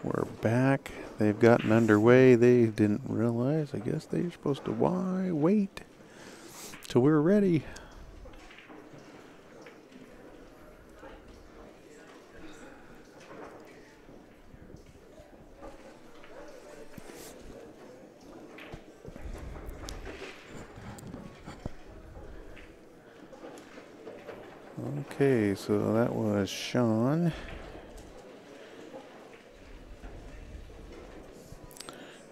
We're back. They've gotten underway. They didn't realize. I guess they're supposed to wait till we're ready. Okay, so that was Sean.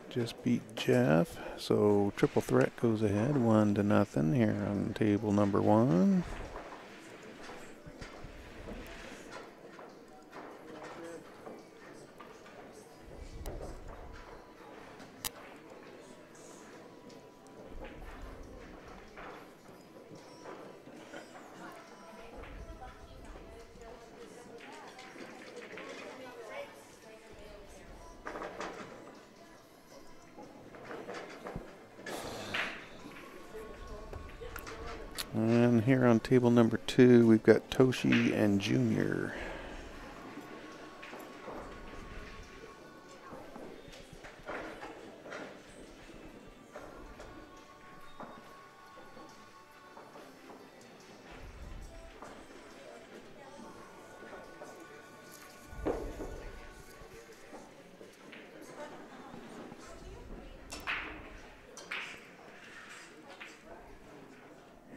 Just beat Jeff. So Triple Threat goes ahead 1-0 here on table number 1. And here on table number 2, we've got Toshi and Junior.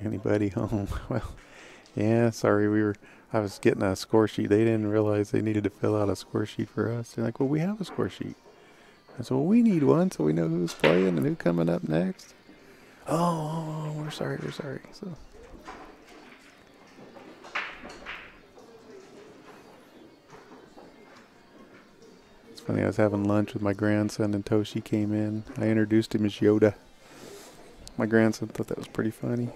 Anybody home? Well, yeah, sorry, I was getting a score sheet. They didn't realize they needed to fill out a score sheet for us. They're like, well, we have a score sheet. I said, well, we need one so we know who's playing and who's coming up next. Oh, we're sorry. So. It's funny, I was having lunch with my grandson and Toshi came in. I introduced him as Yoda. My grandson thought that was pretty funny.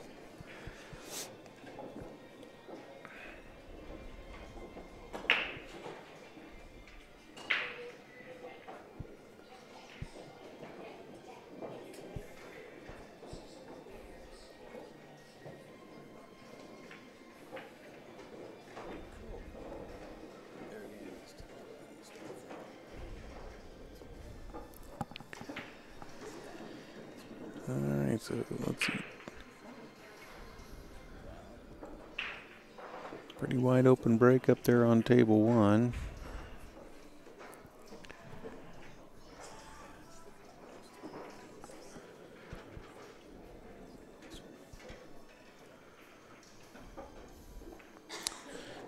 Alright, so let's see. Pretty wide open break up there on table 1.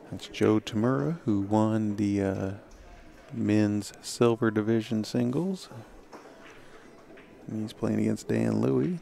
That's Joe Tamura, who won the men's silver division singles. And he's playing against Dan Louie.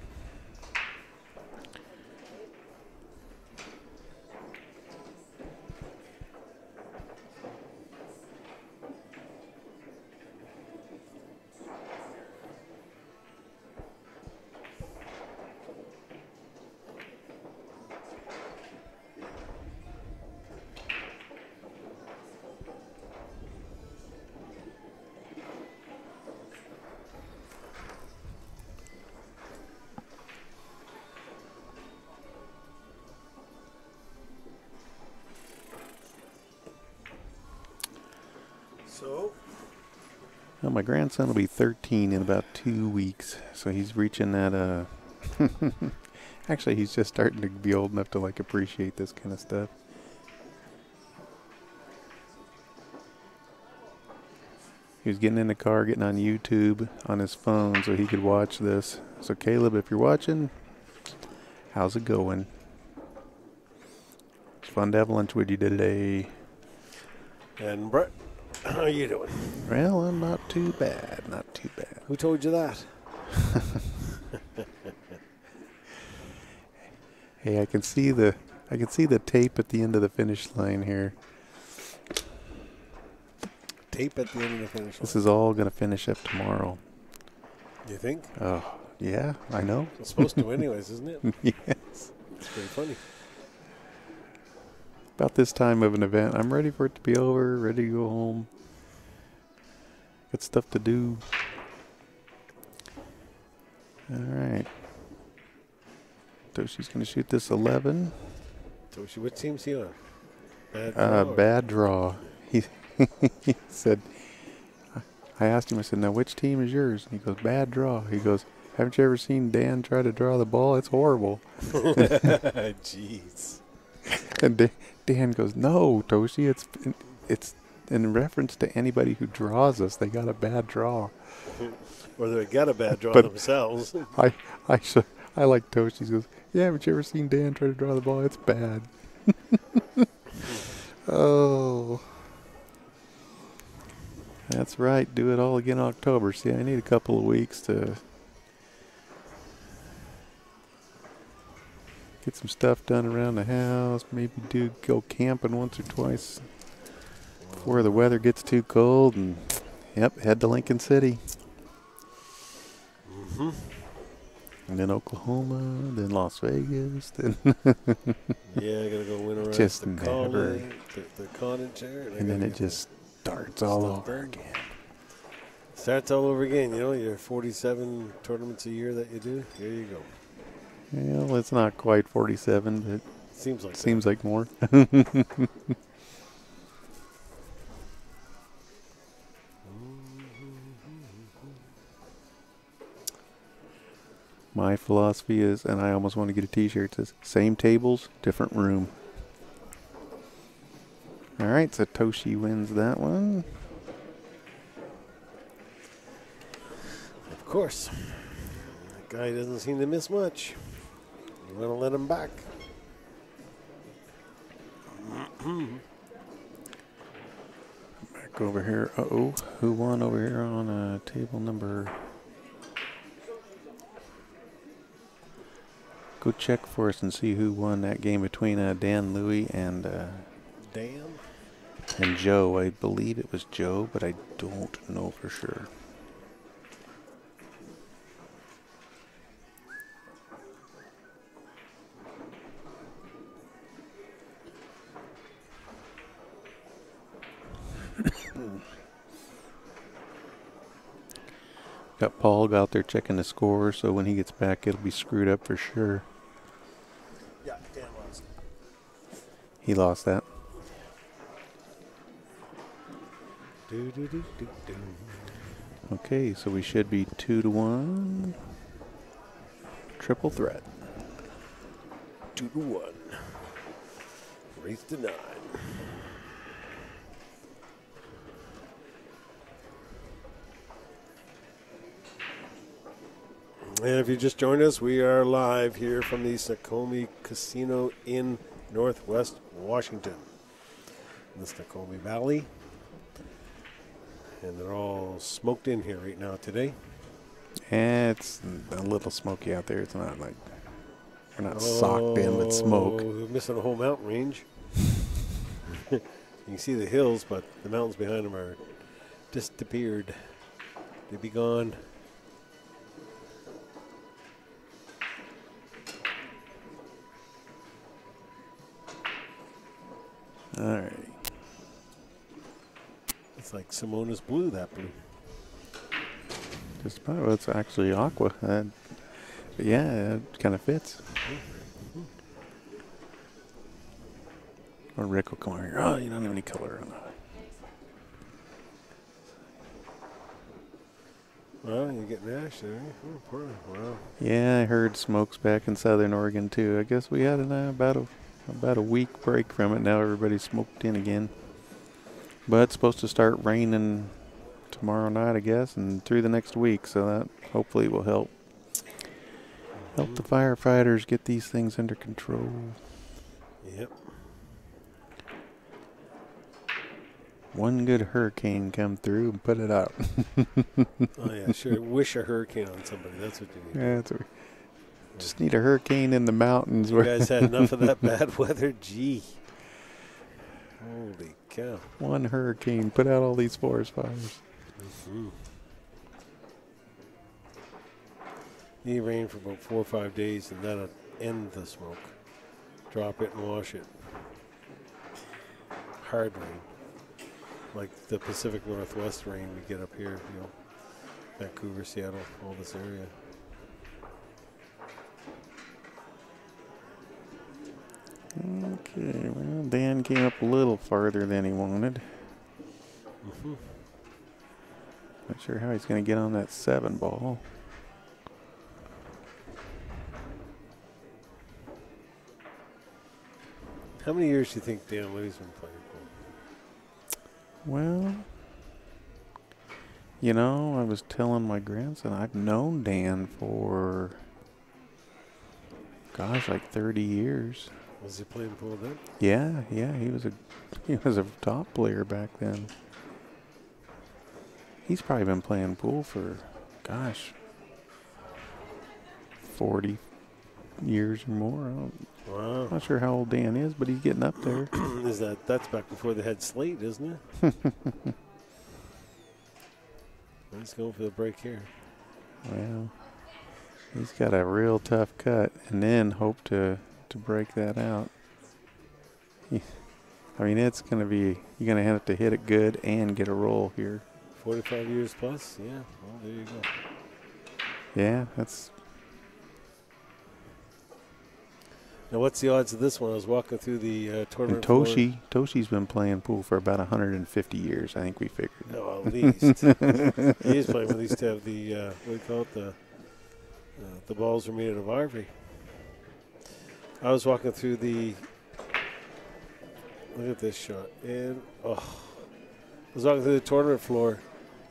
So? Well, my grandson will be 13 in about 2 weeks, so he's reaching that, actually, he's just starting to be old enough to, like, appreciate this kind of stuff. He was getting in the car, getting on YouTube on his phone so he could watch this. So, Caleb, if you're watching, how's it going? It's fun to have lunch with you today. And Brett, how are you doing? Well, I'm not too bad, not too bad. Who told you that? Hey, I can see the tape at the end of the finish line here. Tape at the end of the finish line. This is all going to finish up tomorrow. You think? Oh, yeah, I know. It's supposed to anyways, isn't it? Yes. It's pretty funny. About this time of an event, I'm ready for it to be over, ready to go home. Got stuff to do. All right. Toshi's going to shoot this 11. Toshi, what team's he on? Bad draw. He, he said, I asked him, I said, now which team is yours? And he goes, bad draw. He goes, haven't you ever seen Dan try to draw the ball? It's horrible. Jeez. And Dan goes, no, Toshi, it's in reference to anybody who draws us. They got a bad draw. Or they got a bad draw But themselves. I like Toshi. He goes, yeah, haven't you ever seen Dan try to draw the ball? It's bad. Oh. That's right. Do it all again in October. See, I need a couple of weeks to get some stuff done around the house. Maybe go camping once or twice before the weather gets too cold. And, yep, head to Lincoln City. Mm-hmm. And then Oklahoma, then Las Vegas, then Yeah, I gotta go winterize just the never. the cottage there. And then it just starts all over again. Starts all over again. You know, your 47 tournaments a year that you do. Here you go. Well, it's not quite 47, but Seems like more. My philosophy is, and I almost want to get a t-shirt, says, same tables, different room. All right, so Toshi wins that one. Of course. That guy doesn't seem to miss much. You want to let him back. Back over here. Uh-oh. Who won over here on table number... Go check for us and see who won that game between Dan Louie and Dan? and Joe. I believe it was Joe, but I don't know for sure. Got Paul out there checking the score, so when he gets back, it'll be screwed up for sure. Yeah, Dan lost. He lost that. Okay, so we should be 2-1. Triple threat. 2-1. Race to 9. And if you just joined us, we are live here from the Snoqualmie Casino in Northwest Washington, in the Snoqualmie Valley. And they're all smoked in here right now today. It's a little smoky out there. It's not like we're not socked in with smoke. We're missing a whole mountain range. You can see the hills, but the mountains behind them are disappeared. They be gone. All right. It's like Simona's blue, that blue. Just about. Well, it's actually aqua. But yeah, it kind of fits. Or Rick will come over here. Oh, you don't have any color on that. Well, you're getting ash there. Oh, poor. Wow. Yeah, I heard smoke's back in Southern Oregon too. I guess we had about a week break from it. Now everybody's smoked in again. But it's supposed to start raining tomorrow night, I guess, and through the next week. So that hopefully will help the firefighters get these things under control. Yep. One good hurricane come through and put it out. Oh, yeah, sure. Wish a hurricane on somebody. That's what you need. Yeah, just need a hurricane in the mountains. You guys had enough of that bad weather? Gee. Holy cow. One hurricane, put out all these forest fires. Mm-hmm. Need rain for about 4 or 5 days, and that'll end the smoke. Drop it and wash it. Hard rain. Like the Pacific Northwest rain we get up here, you know, Vancouver, Seattle, all this area. Okay, well, Dan came up a little farther than he wanted. Mm-hmm. Not sure how he's going to get on that 7 ball. How many years do you think Dan Lou's been playing pool? Well, you know, I was telling my grandson I've known Dan for, gosh, like 30 years. Was he playing pool then? Yeah, he was a top player back then. He's probably been playing pool for, gosh, 40 years or more. Wow. I'm not sure how old Dan is, but he's getting up there. That's back before they had slate, isn't it? Let's go for the break here. Well, he's got a real tough cut, and then hope to break that out. I mean, it's going to be, you're going to have to hit it good and get a roll here. 45 years plus? Yeah. Well, there you go. Yeah, that's... Now, what's the odds of this one? I was walking through the tournament. And Toshi's been playing pool for about 150 years, I think we figured. No, at least. He's playing when they used to have the, what do you call it? The balls were made out of ivory. I was walking through the, look at this shot. And, I was walking through the tournament floor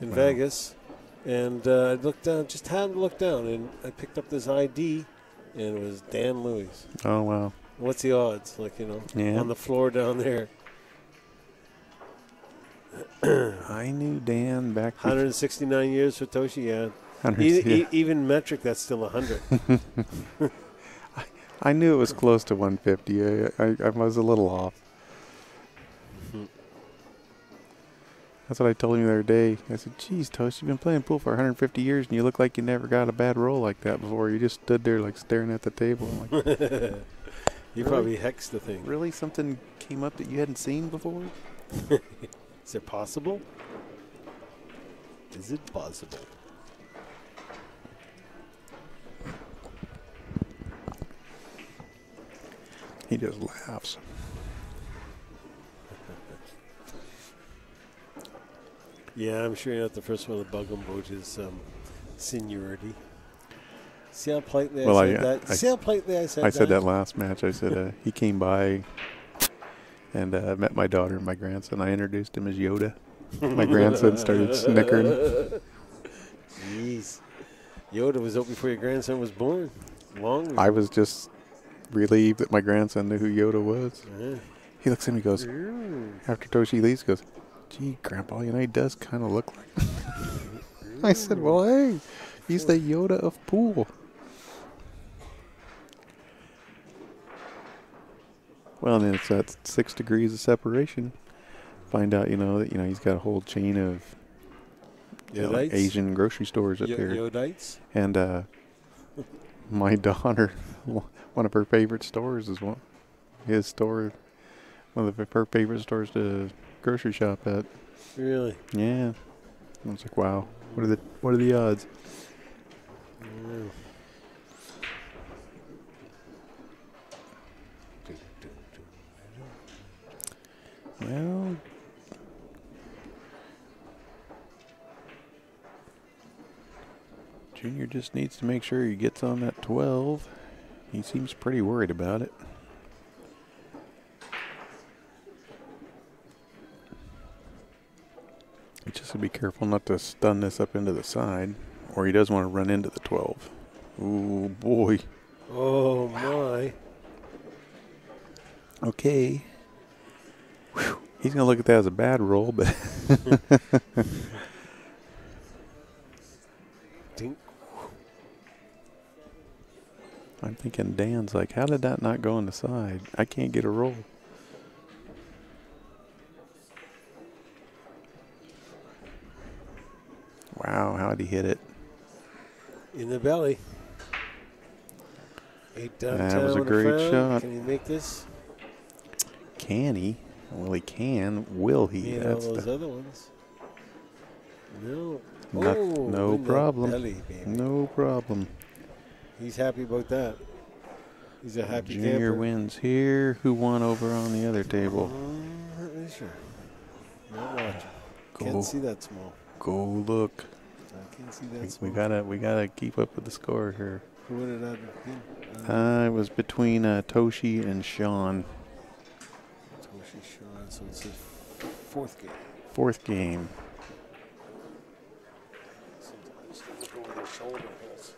in Vegas. And I looked down, just happened to look down, and I picked up this ID. And it was Dan Lou's. Oh, wow. What's the odds? Like, on the floor down there. I knew Dan back 169 years for Toshi, yeah. Even metric, that's still 100. I knew it was close to 150. I was a little off. That's what I told him the other day. I said, geez, Tosh, you've been playing pool for 150 years, and you look like you never got a bad roll like that before. You just stood there, like, staring at the table. I'm like, you probably hexed the thing. Really? Something came up that you hadn't seen before? Is it possible? Is it possible? He just laughs. Yeah, I'm sure you're not the first one to bug him about his seniority. See how politely I said that? See how politely I said that? I said that last match. I said he came by and met my daughter and my grandson. I introduced him as Yoda. My grandson started snickering. Jeez. Yoda was out before your grandson was born. Long ago. I was just relieved that my grandson knew who Yoda was. He looks at me and goes, after Toshi leaves, he goes, gee, Grandpa, he does kind of look like I said, well, hey, he's the Yoda of pool. Well, then it's at 6 degrees of separation. Find out, that, he's got a whole chain of Asian grocery stores up here. Yodites? And my daughter, one of her favorite stores is one of her favorite stores to grocery shop at. Really? Yeah. I was like, wow. What are the odds? Well, Junior just needs to make sure he gets on that 12. He seems pretty worried about it. Just to be careful not to stun this up into the side, or he does want to run into the 12. Ooh, boy. Oh, my. Okay. Whew. He's going to look at that as a bad roll, but... I'm thinking Dan's like, how did that not go on the side? I can't get a roll. Wow, how'd he hit it? In the belly. 8 downtown. That was a great shot. Can he make this? Can he? Well, he can. Will he? That's all those other ones. No. No problem. Belly, no problem. He's happy about that. He's a happy Junior camper. wins here. Who won over on the other table? Not really sure. Not watching. Cool. Can't see that small. go look. I can't see that We smoke. gotta keep up with the score here. Who would it have been? It was between Toshi and Sean. Toshi Sean, so it's his fourth game. Fourth game. Sometimes they go over their shoulder. Yes.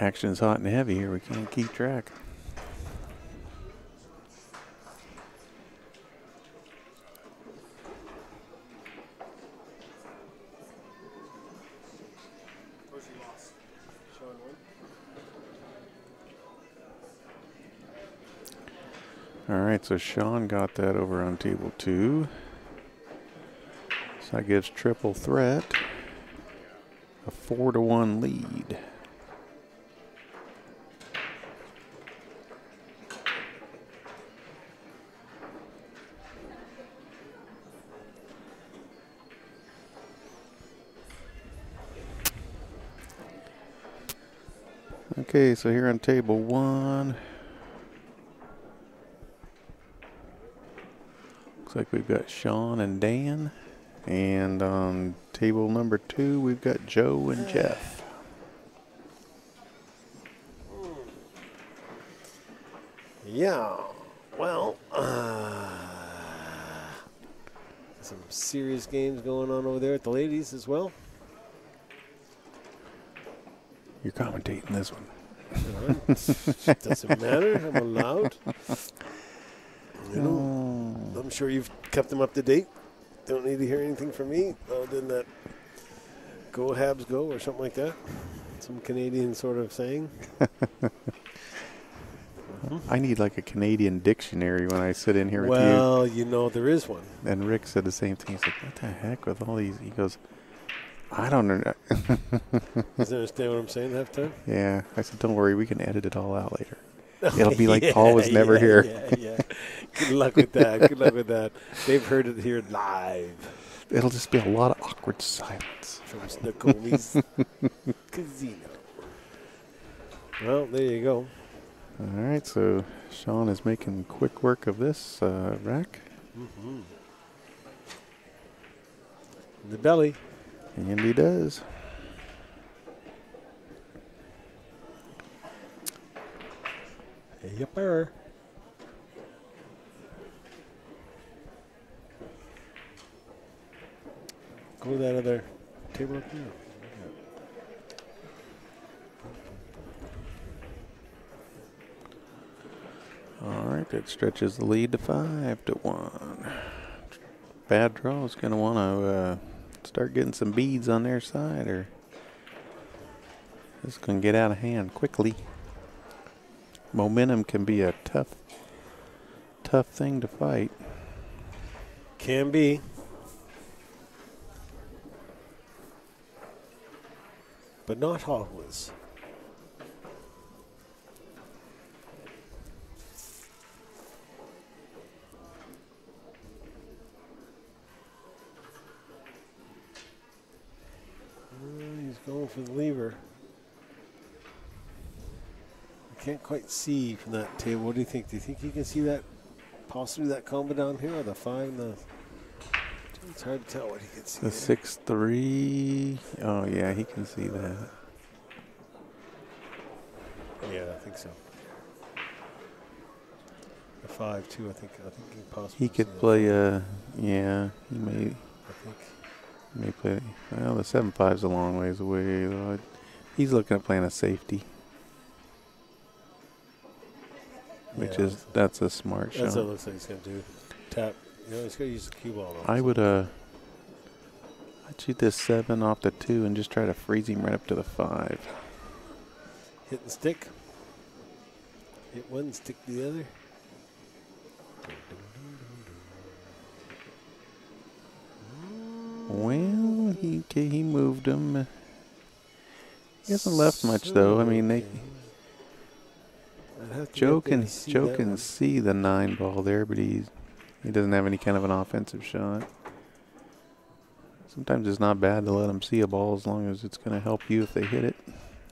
Action's hot and heavy here. We can't keep track. All right, so Sean got that over on table 2. So that gives Triple Threat a 4-1 lead. Okay, so here on table 1, looks like we've got Sean and Dan. And on table number 2, we've got Joe and Jeff. Yeah, well, some serious games going on over there at the ladies as well. You're commentating this one. Doesn't matter. I'm allowed. You know, I'm sure you've kept them up to date. Don't need to hear anything from me other than that "Go Habs Go" or something like that. Some Canadian sort of saying. I need like a Canadian dictionary when I sit in here with Well, you know, there is one. you. And Rick said the same thing. He's like, what the heck with all these? He goes, I don't know. Doesn't understand what I'm saying half the time? Yeah. I said, don't worry. We can edit it all out later. It'll be like Paul was never here. Yeah. Good luck with that. Good luck with that. They've heard it here live. It'll just be a lot of awkward silence. From Snookoli's Casino. Well, there you go. All right. So Sean is making quick work of this rack. Mm-hmm. In the belly. And he does. Yepper. Go with that other table up there. All right. That stretches the lead to 5-1. Bad Draw is going to want to start getting some beads on their side, or this is going to get out of hand quickly. Momentum can be a tough thing to fight. Can be. But not always. He's going for the lever. I can't quite see from that table. What do you think? Do you think you can see that, possibly that combo down here, or the 5 and the... It's hard to tell what he can see. The 6-3. Oh, yeah, he can see that. Yeah, I think so. The 5 too. I think he possibly. He could play yeah, he may play. Well, the 7-5's a long ways away, though. He's looking at playing a safety, which is that's a smart shot. That's what it looks like he's gonna do. Tap. You know, he's gonna use the cue ball. I would I'd shoot this 7 off the 2 and just try to freeze him right up to the 5. Hit and stick. Hit one, stick the other. Well, he moved him. He hasn't left much though. I mean, Joe can see the 9 ball there, but he doesn't have any kind of an offensive shot. Sometimes it's not bad to let him see a ball as long as it's going to help you if they hit it.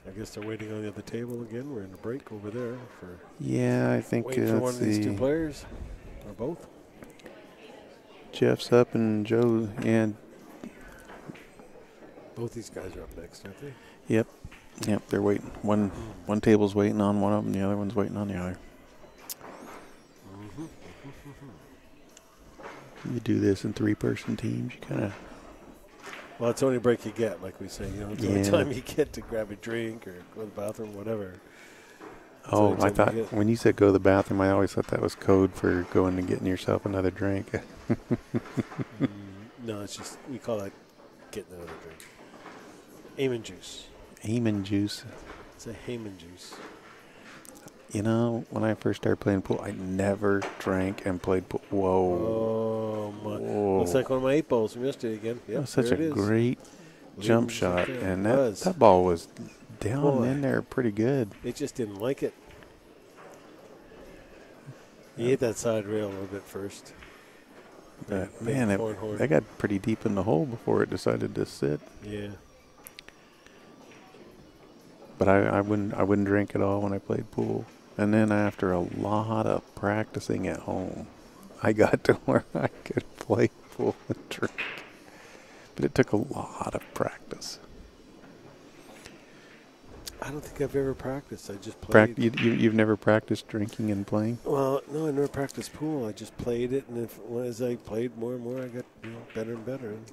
I guess they're waiting on the other table again. We're in a break over there for Yeah, I think waiting for one let's of these two see. players or both. Jeff's up and Joe, and Both these guys are up next, aren't they? yep, they're waiting. One table's waiting on one of them, the other one's waiting on the other. You do this in 3-person teams, you kind of. Well, it's the only break you get, like we say. You know, it's the only time you get to grab a drink or go to the bathroom, whatever. Oh, I thought when you said go to the bathroom, I always thought that was code for going and getting yourself another drink. No, it's just, we call that getting another drink. Amen juice. Amen juice. It's a Heyman juice. You know, when I first started playing pool, I never drank and played pool. Whoa. Oh, my. Whoa. Looks like one of my 8 balls from yesterday again. Yep, That was such a great jump shot. And that ball was down in there pretty good. It just didn't like it. He hit that side rail a little bit first. But, man, that got pretty deep in the hole before it decided to sit. Yeah. But I wouldn't drink at all when I played pool. And then after a lot of practicing at home, I got to where I could play pool and drink. But it took a lot of practice. I don't think I've ever practiced. I just played. You've never practiced drinking and playing? Well, no, I never practiced pool. I just played it, and as I played more and more, I got better and better. And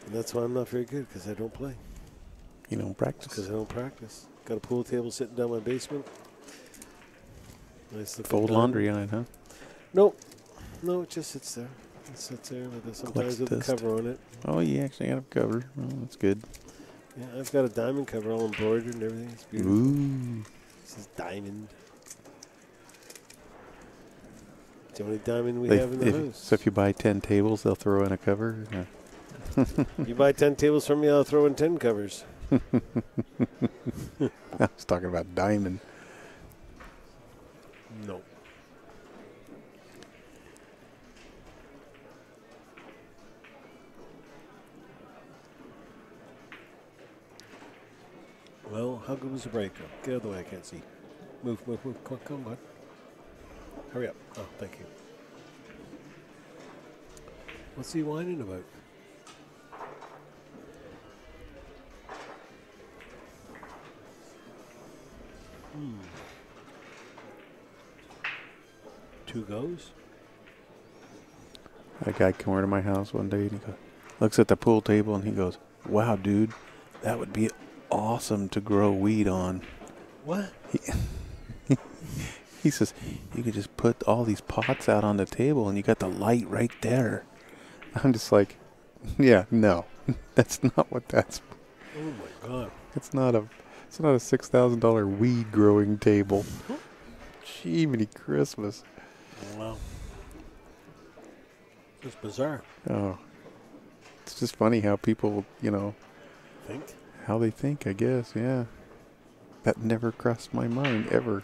that's why I'm not very good, because I don't play. You don't practice? Because I don't practice. Got a pool table sitting down my basement. Nice. Fold laundry on it, huh? Nope. No, it just sits there. It sits there with sometimes with a cover on it. Oh, you actually got a cover. Oh, that's good. Yeah, I've got a diamond cover all embroidered and everything. It's beautiful. Ooh. This is diamond. It's the only diamond we have in the house. So if you buy 10 tables, they'll throw in a cover? You buy 10 tables from me, I'll throw in 10 covers. I was talking about diamond. No. Well, how good was the break? Get out of the way, I can't see. Move. Come on. Hurry up. Oh, thank you. What's he whining about? Two goes? A guy came over to my house one day and he looks at the pool table and he goes, "Wow, dude, that would be awesome to grow weed on." What? He says, "You could just put all these pots out on the table and you got the light right there." I'm just like, yeah, no, that's not what that's for. Oh my God. It's not a $6,000 weed growing table. Jiminy Christmas. Wow. It's bizarre. Oh, it's just funny how people, Think? how they think, I guess, yeah. That never crossed my mind, ever.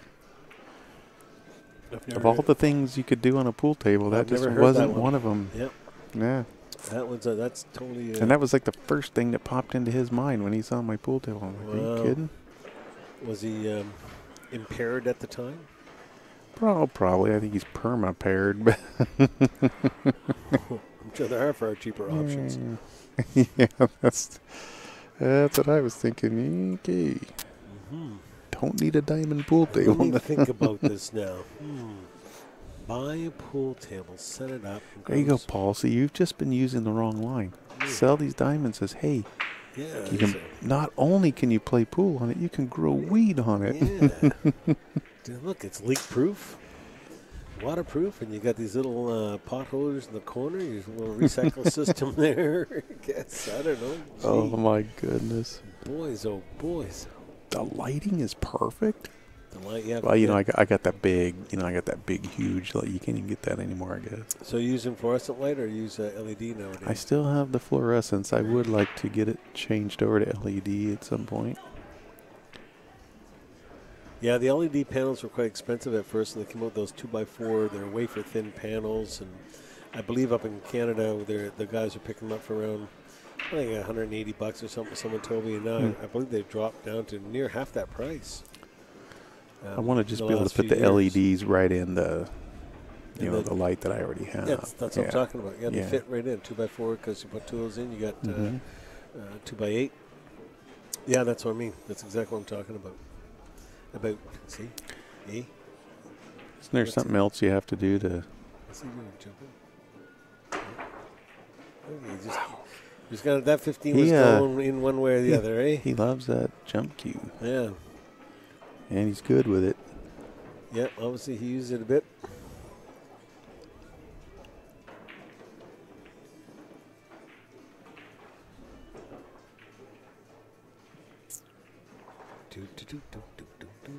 Of all the things you could do on a pool table, that just wasn't one of them. Yep. Yeah. That's totally... and that was like the first thing that popped into his mind when he saw my pool table. I'm like, are you kidding? Was he impaired at the time? Probably. I think he's perma-paired. I'm sure there are far cheaper options. Yeah, that's what I was thinking. Okay. Don't need a diamond pool table. Let me think about this now. Buy a pool table, set it up. There you go, Paul. See, you've just been using the wrong line. Sell these diamonds as, hey, you can, not only can you play pool on it, you can grow weed on it. Yeah. Dude, look, it's leak-proof, waterproof, and you got these little pot holders in the corner. You have a little recycle system there. I guess. I don't know. Gee. Oh, my goodness. Boys, oh, boys. The lighting is perfect. The light, yeah. Well, I got that big, huge light. You can't even get that anymore, I guess. So you using fluorescent light or use LED nowadays? I still have the fluorescence. I would like to get it changed over to LED at some point. Yeah, the LED panels were quite expensive at first, and they came out with those 2x4. They're wafer-thin panels, and I believe up in Canada, the guys are picking them up for around I think $180 or something. Someone told me. Now I believe they've dropped down to near half that price. I want to just in be the able to last put the few years. LEDs right in the, you And know, then- the light that I already have. That's what I'm talking about. Yeah, they Yeah. fit right in 2x4 because you put tools in. You got Mhm. 2x8. Yeah, that's what I mean. That's exactly what I'm talking about. See, Isn't there What's something else you have to do to? what's he doing? Jumping? Okay, just got that 15 was going in one way or the other, eh? He loves that jump cue, Yeah. and he's good with it. Yeah, obviously he used it a bit. Do, do, do, do, do, do, do.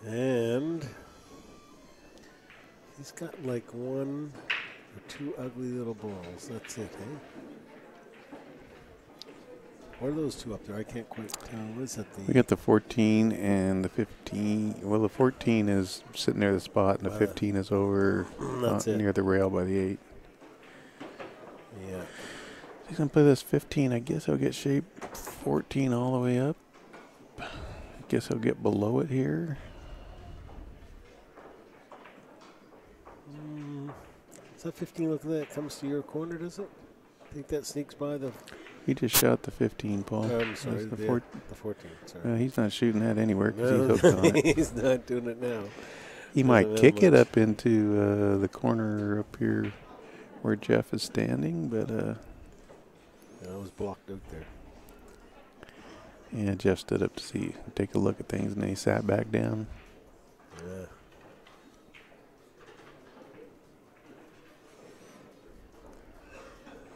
And he's got like one or two ugly little balls. That's it, eh? What are those two up there? I can't quite tell. What is that? We got the 14 and the 15. Well, the 14 is sitting near the spot, and the 15 is over That's it. near the rail by the 8. Yeah. He's going to play this 15. I guess he'll get shape 14 all the way up. I guess he'll get below it here. Does that 15 look like that comes to your corner, does it? I think that sneaks by the... He just shot the 15, Paul. I'm sorry, That's the 14. Sorry. he's not shooting that anywhere because No, he's hooked on it. he's not doing it now. He Doesn't might have kick it much. up into the corner up here where Jeff is standing, but Yeah, it was blocked out there. yeah, Jeff stood up to take a look at things, and then he sat back down. Yeah.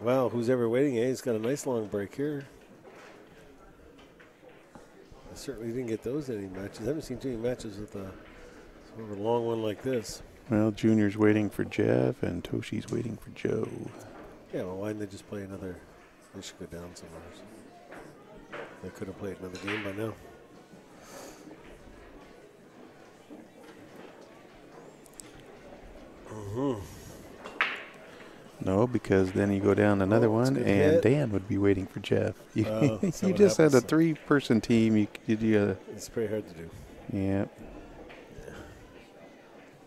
Well, who's ever waiting, eh? He's got a nice long break here. I certainly didn't get those in any matches. I haven't seen too many matches with a sort of a long one like this. Well, Junior's waiting for Jeff, and Toshi's waiting for Joe. Yeah, well, why didn't they just play another? They should go down somewhere. They could have played another game by now. No, because then you go down another Oh, it's one, a good and hit. Dan would be waiting for Jeff. You, Oh, so you what just had a happens? 3-person team. You It's pretty hard to do. yeah.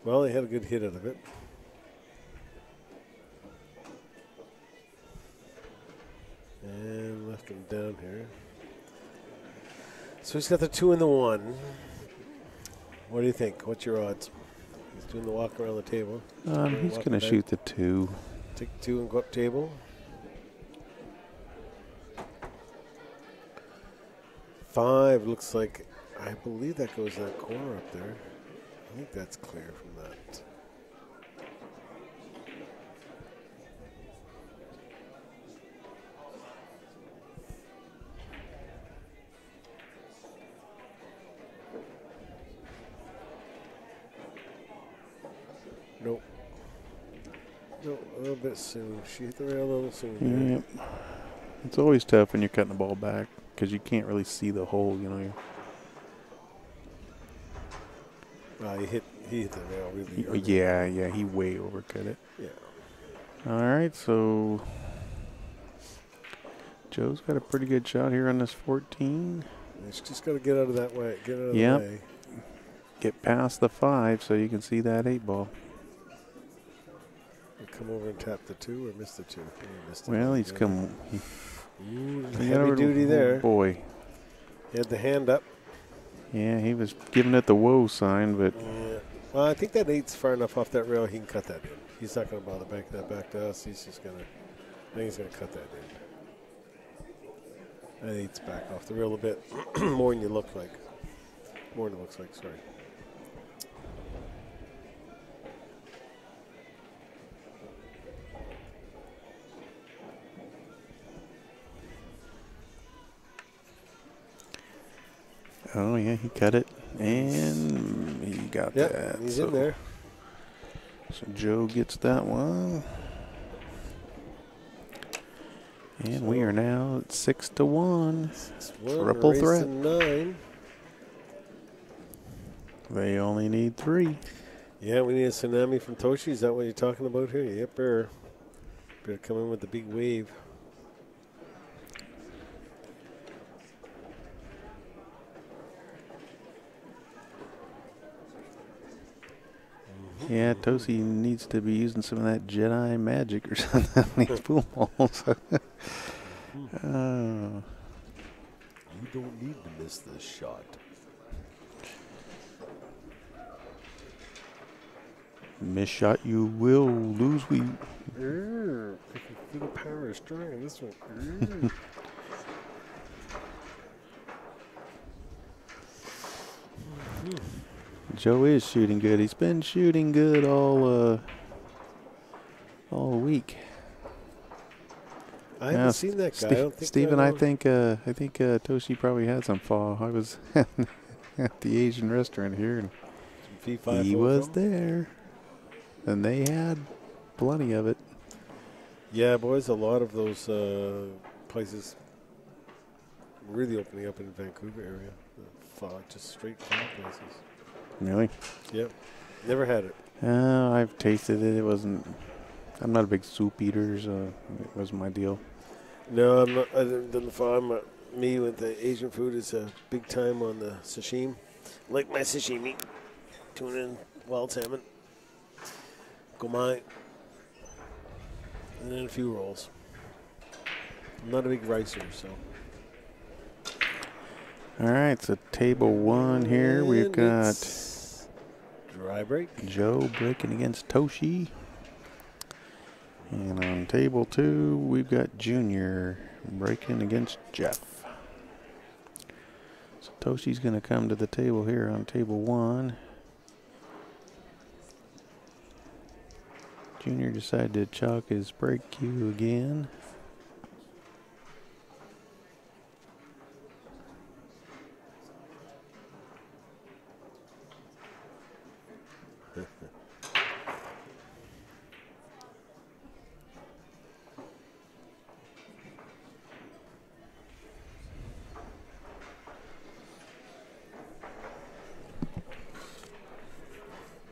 Well, they had a good hit out of it. And left him down here. So he's got the 2 and the 1. What do you think? What's your odds? He's doing the walk around the table. He's going to shoot the 2. Take 2 and go up table. 5 looks like, I believe that goes in that corner up there. I think that's clear from that. Nope. No, a little bit soon. She hit the rail a little soon. there. Yep. It's always tough when you're cutting the ball back because you can't really see the hole. You know. He hit the rail really early. Yeah. He way overcut it. Yeah. All right, so Joe's got a pretty good shot here on this 14. He's just got to get out of that way. Get out of Yep. the way. Get past the 5 so you can see that 8 ball. He'll come over and tap the 2 or miss the 2. He missed it. Well, he's come. Ooh, He heavy duty there. Oh boy. He had the hand up. Yeah, he was giving it the whoa sign, but Yeah. Well, I think that 8's far enough off that rail. He can cut that in. He's not going to bother back that back to us. He's just going to. I think he's going to cut that in. That 8's back off the rail a bit more than you look like. More than it looks like. Sorry. Oh, yeah, he cut it. And he got Yep, that. he's in there. So Joe gets that one. And we are now at 6-1. Triple threat. To 9. They only need 3. Yeah, we need a tsunami from Toshi. Is that what you're talking about here? Yep, better come in with the big wave. Yeah, Toshi needs to be using some of that Jedi magic or something on these pool balls. Oh. You don't need to miss this shot. Miss shot, you will lose. We. I can feel the power is strong in this one. Joe is shooting good. He's been shooting good all week. I haven't seen that guy. I don't think Steven, I think Toshi probably had some fall. I was at the Asian restaurant here, and he was there, and they had plenty of it. Yeah, boys, a lot of those places really opening up in the Vancouver area. Just straight fall places. Really? Yep. Never had it. I've tasted it. It wasn't. I'm not a big soup eater, so it wasn't my deal. No, I'm not. I didn't done the farm. Me with the Asian food is a big time on the sashimi. Like my sashimi, tuna and wild salmon, gomai, and then a few rolls. I'm not a big ricer, so. All right, so table 1 here. We've got dry break. Joe breaking against Toshi. And on table 2, we've got Junior breaking against Jeff. So Toshi's going to come to the table here on table 1. Junior decided to chalk his break cue again.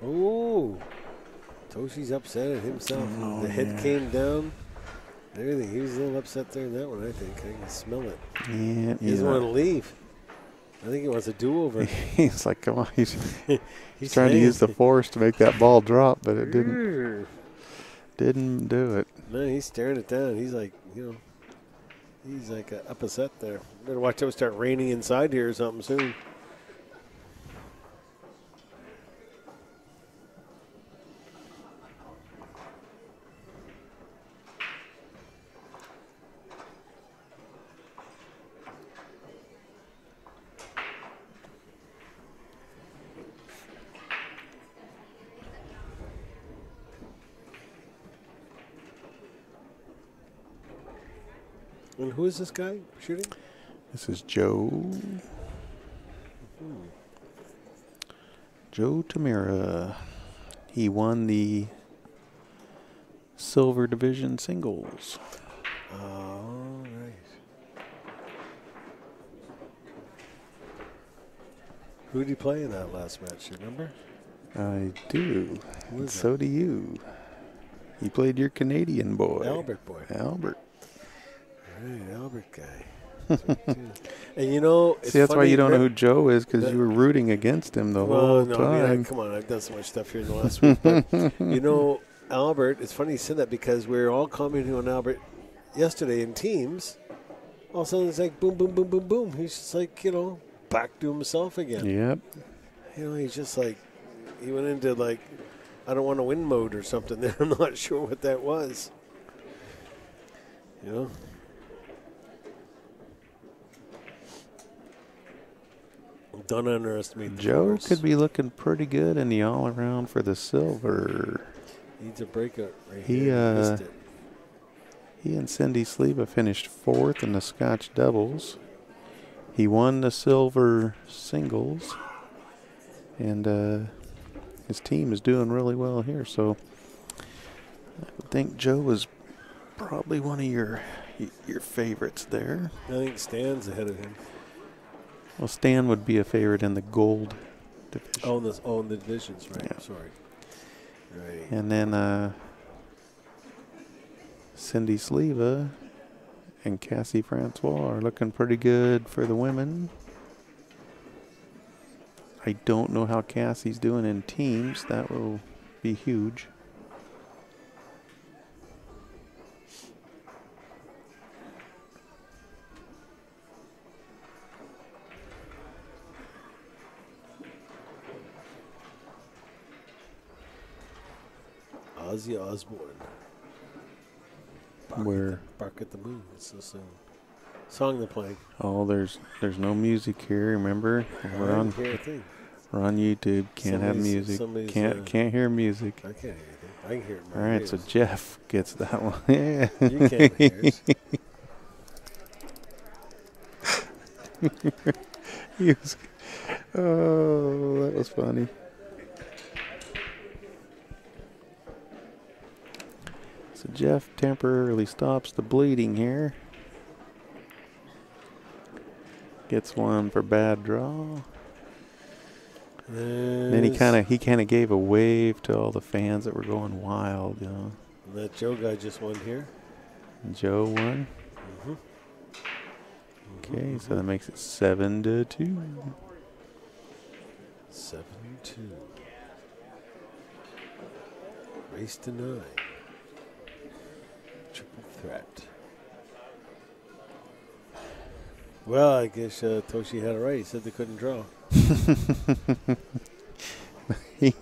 Oh, Toshi's upset at himself. Oh, the head yeah. came down. Everything. He was a little upset there in that one, I think. I can smell it. Yeah, He doesn't want to leave. I think he wants a do-over. He's like, come on. He's trying to use the force to make that ball drop, but it didn't do it. No, he's staring it down. He's like, he's like upset there. Better watch out, start raining inside here or something soon. And who is this guy shooting? This is Joe. Joe Tamira. He won the Silver Division singles. All right. Who did he play in that last match? You remember? I do. Who And is so do you. He played your Canadian boy. Albert boy. Albert. Right, Albert guy. And it's See, that's why funny you don't know that- who Joe is, because you were rooting against him the Well, whole no, time. I mean, come on, I've done so much stuff here in the last week. But, Albert, it's funny you said that because we were all commenting on Albert yesterday in teams. All of a sudden, it's like boom, boom, boom, boom, boom. He's just like, back to himself again. Yep. He's just like, he went into like, I don't want to win mode or something there. I'm not sure what that was. Don't underestimate the Joe force. could be looking pretty good in the all-around for the silver. Needs a breakout right He, here. Missed it. He and Cindy Sleva finished 4th in the Scotch doubles. he won the silver singles, and his team is doing really well here. So I would think Joe was probably one of your favorites there. I think Stan's ahead of him. Well, Stan would be a favorite in the gold division. Oh, in the divisions, right? Yeah. Sorry. Right. And then Cindy Sleva and Cassie Francois are looking pretty good for the women. I don't know how Cassie's doing in teams. That will be huge. Ozzy Osbourne. Bark at the Moon. It's the song they're playing. Oh, there's no music here. Remember, we're on YouTube. Can't have music. Can't hear music. I can't hear anything. I can hear it. All right, so Jeff gets that one. Yeah. You can't hear it. Oh, that was funny. So Jeff temporarily stops the bleeding here. Gets one for bad draw. Then he kind of gave a wave to all the fans that were going wild, you know. And that Joe guy just won here. Joe won. Okay, so that makes it 7-2. 7-2. Race to 9. Triple threat. Well, I guess Toshi had it right. He said they couldn't draw. He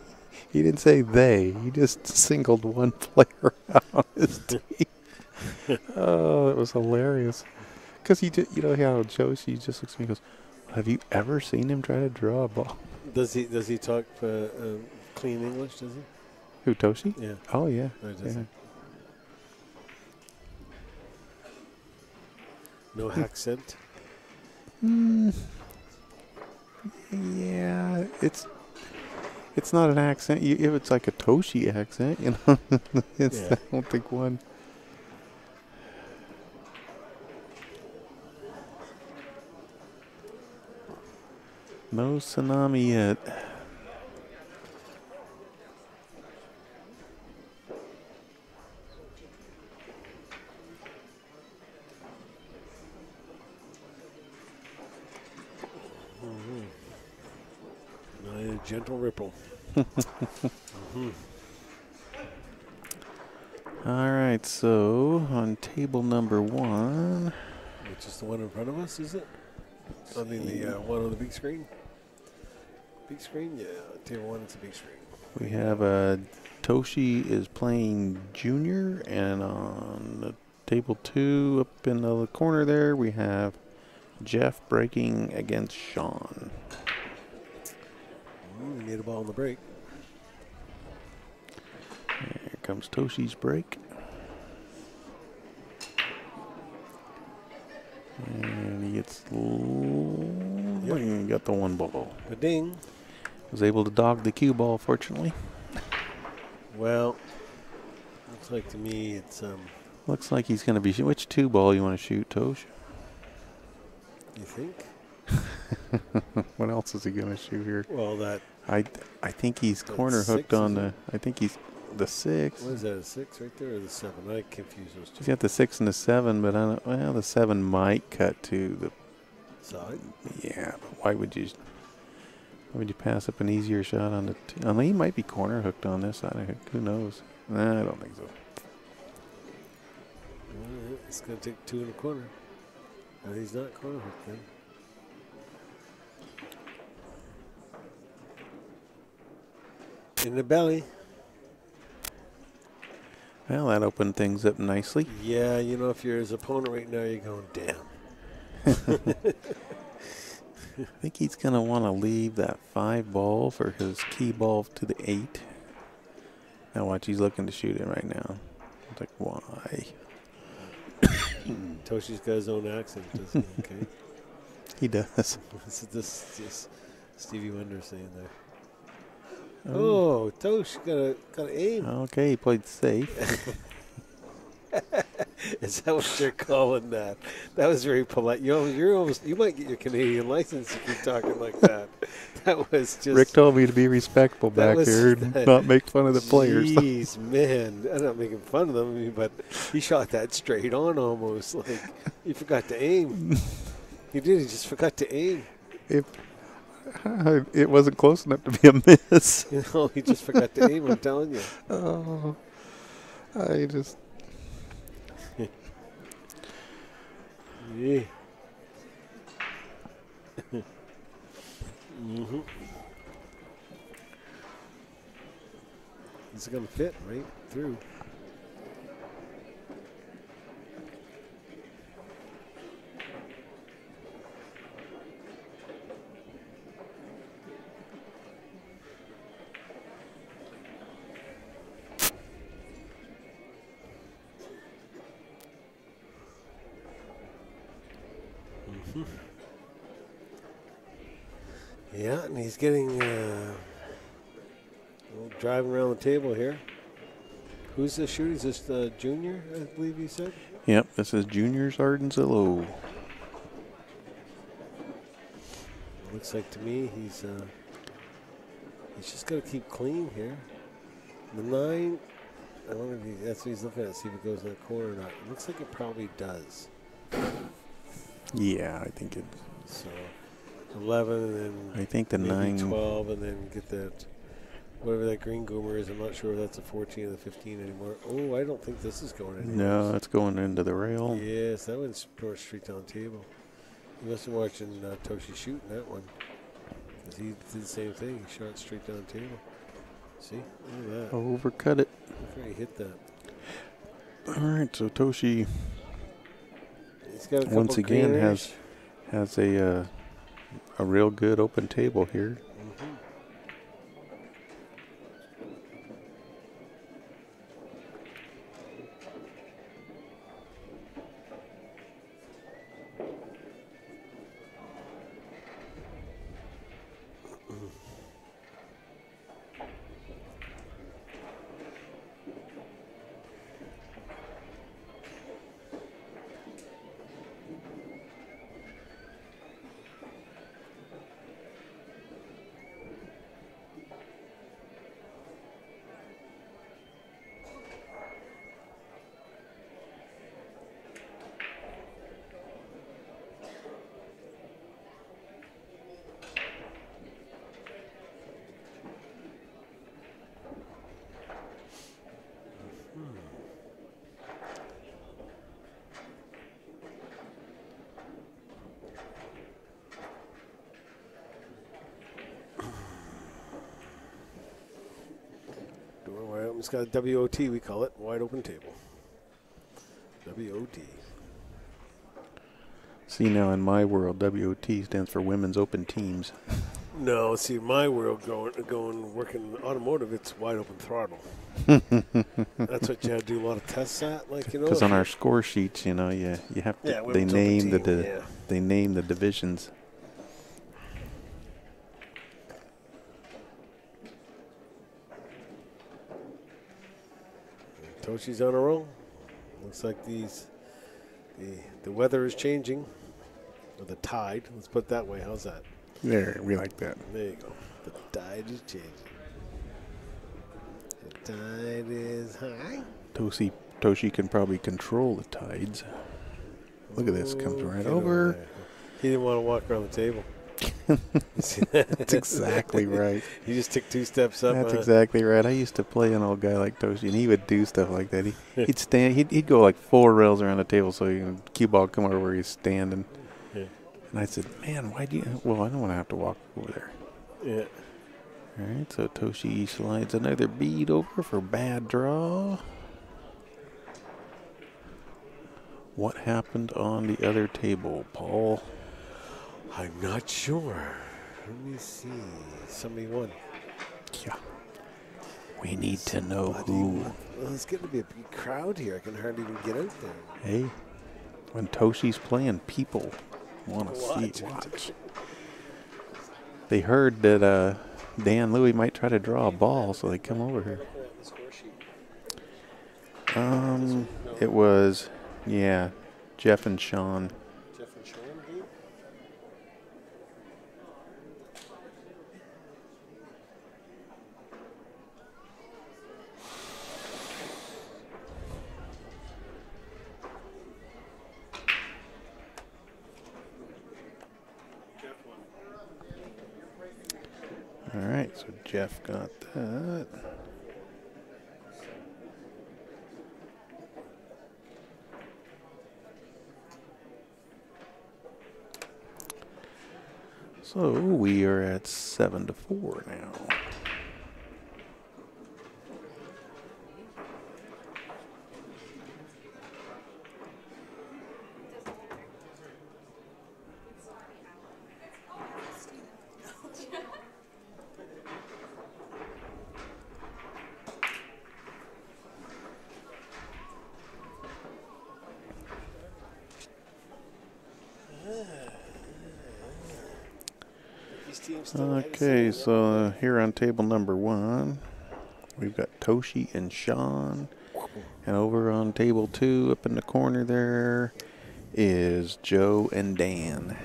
didn't say they. He just singled one player out on his team. Oh, that was hilarious. Because he did, you know how Joshi just looks at me and goes, "Have you ever seen him try to draw a ball?" Does he talk clean English? Does he? Who, Toshi? Yeah. Oh yeah. Yeah. No accent. Yeah, it's not an accent. If it's like a Toshi accent, you know, I don't think one. No tsunami yet. A gentle ripple. All right, so on table number 1. Which is the one in front of us, is it? I mean, the one on the big screen? Big screen? Yeah, table 1, it's a big screen. We have Toshi is playing junior, and on the table 2 up in the corner there, we have Jeff breaking against Sean. We need a ball on the break. Here comes Toshi's break. And he gets got the one ball. A ding. Was able to dog the cue ball, fortunately. Well, looks like to me it's looks like he's going to be which 2 ball you want to shoot, Tosh? You think? What else is he going to shoot here? Well, that I think he's corner hooked on the. I think he's the 6. What is that? A 6 right there, or the 7? I confuse those 2. He's got the 6 and the 7, but I don't. Well, the 7 might cut to the side. Yeah, but why would you pass up an easier shot on the? Unless he might be corner hooked on this side. Who knows? Nah, I don't think so. It's going to take 2 in the corner. No, he's not corner hooked then. In the belly. Well, that opened things up nicely. Yeah, you know, if you're his opponent right now, you're going, damn. I think he's going to want to leave that 5 ball for his key ball to the 8. Now watch, he's looking to shoot it right now. It's like, why? Toshi's got his own accent, doesn't he? Okay. He does. This Stevie Wonder saying there. Oh, Tosh got to aim. Okay, he played safe. Is that what you're calling that? That was very polite. You might get your Canadian license if you keep talking like that. That was just. Rick told me to be respectful back there and not make fun of the players. Jeez, man. I'm not making fun of them, but he shot that straight on almost. Like, he forgot to aim. He did. He just forgot to aim. It wasn't close enough to be a miss. He just forgot to aim, I'm telling you. Oh, I just... Yeah. Is it going to fit right through? Yeah, and he's getting driving around the table here. Who's the shooter? Is this the junior, I believe you said? Yep, this is Junior Zardenzillo. Looks like to me he's just got to keep clean here. The 9, I wonder if that's what he's looking at, see if it goes in the corner or not. It looks like it probably does. Yeah, I think it. So 11 and then I think the maybe 9. 12 and then get that, whatever that green goomer is. I'm not sure if that's a 14 or the 15 anymore. Oh, I don't think this is going anywhere. No, it's going into the rail. Yes, that one's straight down table. You must have been watching Toshi shooting that one. Because he did the same thing. He shot straight down table. See? Look at that. Overcut it. Look how he hit that. All right, so Toshi He's got a couple once again greeners. has a real good open table here. Door wide open. It's got a WOT, we call it. Wide open table. WOT. See, now in my world, WOT stands for Women's Open Teams. No, see, my world going working automotive, it's wide open throttle. That's what you had to do a lot of tests at, like, you know. Because on our score sheets, you know, you have to. Yeah, they Women's name Open Team, the they name the divisions. Toshi's on a roll. Looks like the weather is changing, or the tide. Let's put it that way. How's that? There, we like that. There you go. The tide is changing. The tide is high. Toshi can probably control the tides. Look at this, comes right Get over. there. He didn't want to walk around the table. That's exactly right. He just took 2 steps up. That's exactly right. I used to play an old guy like Toshi, and he would do stuff like that. He'd stand. He'd go like 4 rails around the table, so you know, cue ball come over where he's standing. Yeah. And I said, "Man, why do you?" Well, I don't want to have to walk over there. Yeah. All right, so Toshi slides another bead over for bad draw. What happened on the other table, Paul? I'm not sure. Let me see. Somebody won. Yeah. We need to know who. Well, it's getting to be a big crowd here. I can hardly even get out there. Hey, when Toshi's playing, people Want to see it. Watch. Watch. They heard that Dan Louie might try to draw a ball, so they come over here. It was, yeah, Jeff and Sean. Jeff and Sean, dude? All right, so Jeff got that. So we are at 7-4 now. Okay, so here on table number 1, we've got Toshi and Sean. And over on table 2, up in the corner there, is Joe and Dan.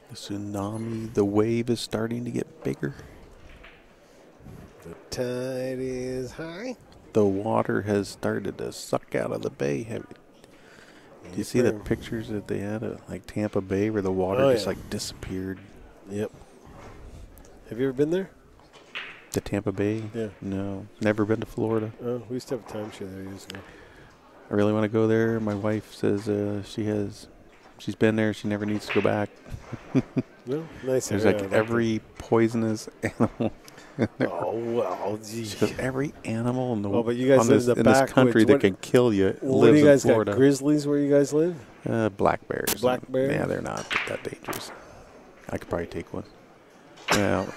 The tsunami, the wave is starting to get bigger. The tide is high. The water has started to suck out of the bay. Do you see the pictures that they had at like Tampa Bay where the water just like disappeared? Yep. Have you ever been there? To Tampa Bay? Yeah. No, never been to Florida. Oh, we used to have a timeshare there years ago. I really want to go there. My wife says she's been there. She never needs to go back. No, nice. There's like every poisonous animal. Oh well, gee. She goes, every animal in the but you guys live in this country that can kill you lives you guys in Florida. got grizzlies where you guys live? Black bears. Black bears? Yeah, they're not that dangerous. I could probably take one. Well.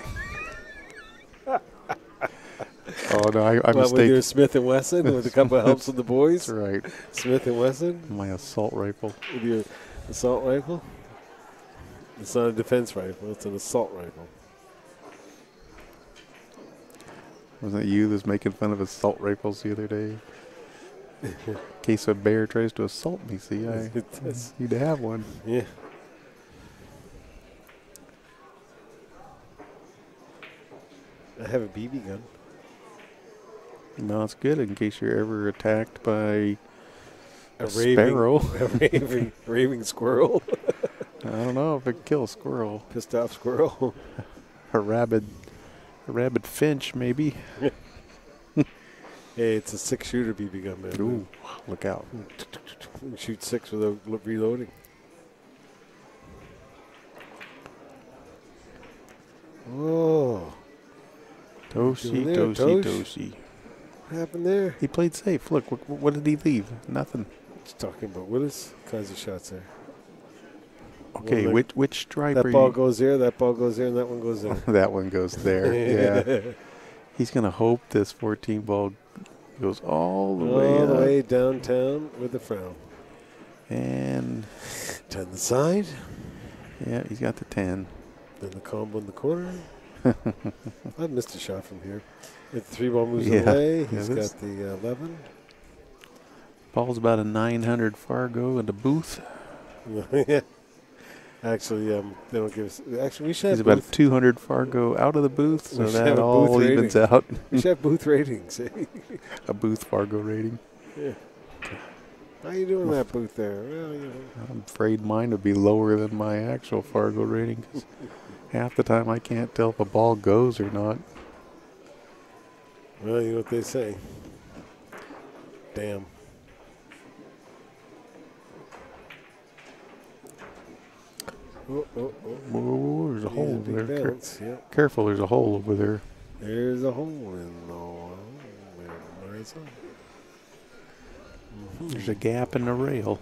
Oh no, I'm mistaken. With your Smith and Wesson with a couple of helps with the boys. That's right. Smith and Wesson. My assault rifle. With your assault rifle. It's not a defense rifle. It's an assault rifle. Wasn't it you that was making fun of assault rifles the other day? In case a bear tries to assault me, see, I need to have one. Yeah. I have a BB gun. No, it's good in case you're ever attacked by a sparrow. A raving squirrel. I don't know if it can kill a squirrel. Pissed off squirrel. A rabid finch, maybe. Hey, it's a 6-shooter BB gun, man. Ooh, look out. You can shoot 6 without reloading. Oh. Toshi. What happened there? He played safe. Look, what did he leave? Nothing. Just talking about Willis. Kinds of shots there. Okay, which stripe that ball goes there, that ball goes there, and that one goes there. That one goes there, yeah. He's going to hope this 14 ball goes all the way downtown with a frown. And 10 the side. Yeah, he's got the 10. Then the combo in the corner. I've missed a shot from here. If the 3 ball moves away, he's got the 11. Ball's about a 900 Fargo in the booth. Yeah. Actually, they don't give us. Actually, we should have. He's about 200 Fargo out of the booth, so that all evens out. We should have booth ratings. A booth Fargo rating. Yeah. How you doing that booth there? Well, you know. I'm afraid mine would be lower than my actual Fargo rating because half the time I can't tell if a ball goes or not. Well, you know what they say. Damn. Oh, there's a hole there. Yep. Careful, there's a hole over there. There's a hole in the wall. There's a gap in the rail.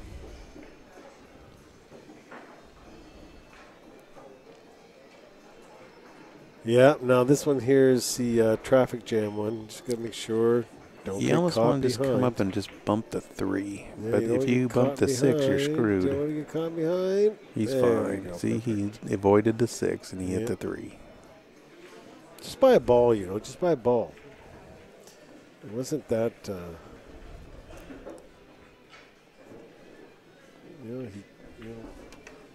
Yeah, now this one here is the traffic jam one. Just got to make sure don't You get almost caught want to just behind. come up and just bump the 3. Yeah, But you don't if wanna you get bump caught the 6, you're behind. You screwed. don't want to get caught behind. He's There you fine. go, See, perfect. he avoided the 6 and he hit Yeah. the 3. Just buy a ball, just buy a ball. It wasn't that, you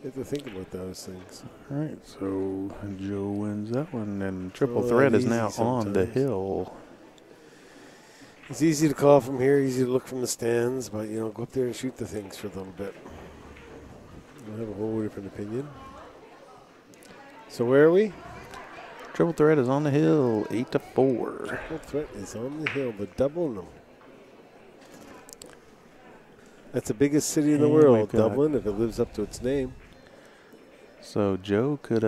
have to think about those things. All right, so Joe wins that one, and Triple Oh, Threat that is now easy on the sometimes. hill. It's easy to call from here, easy to look from the stands, but, go up there and shoot the things for a little bit. I have a whole different opinion. So where are we? Triple Threat is on the hill, 8-4. Triple Threat is on the hill, the double them. That's the biggest city in the And world, we've got- Dublin, if it lives up to its name. So Joe could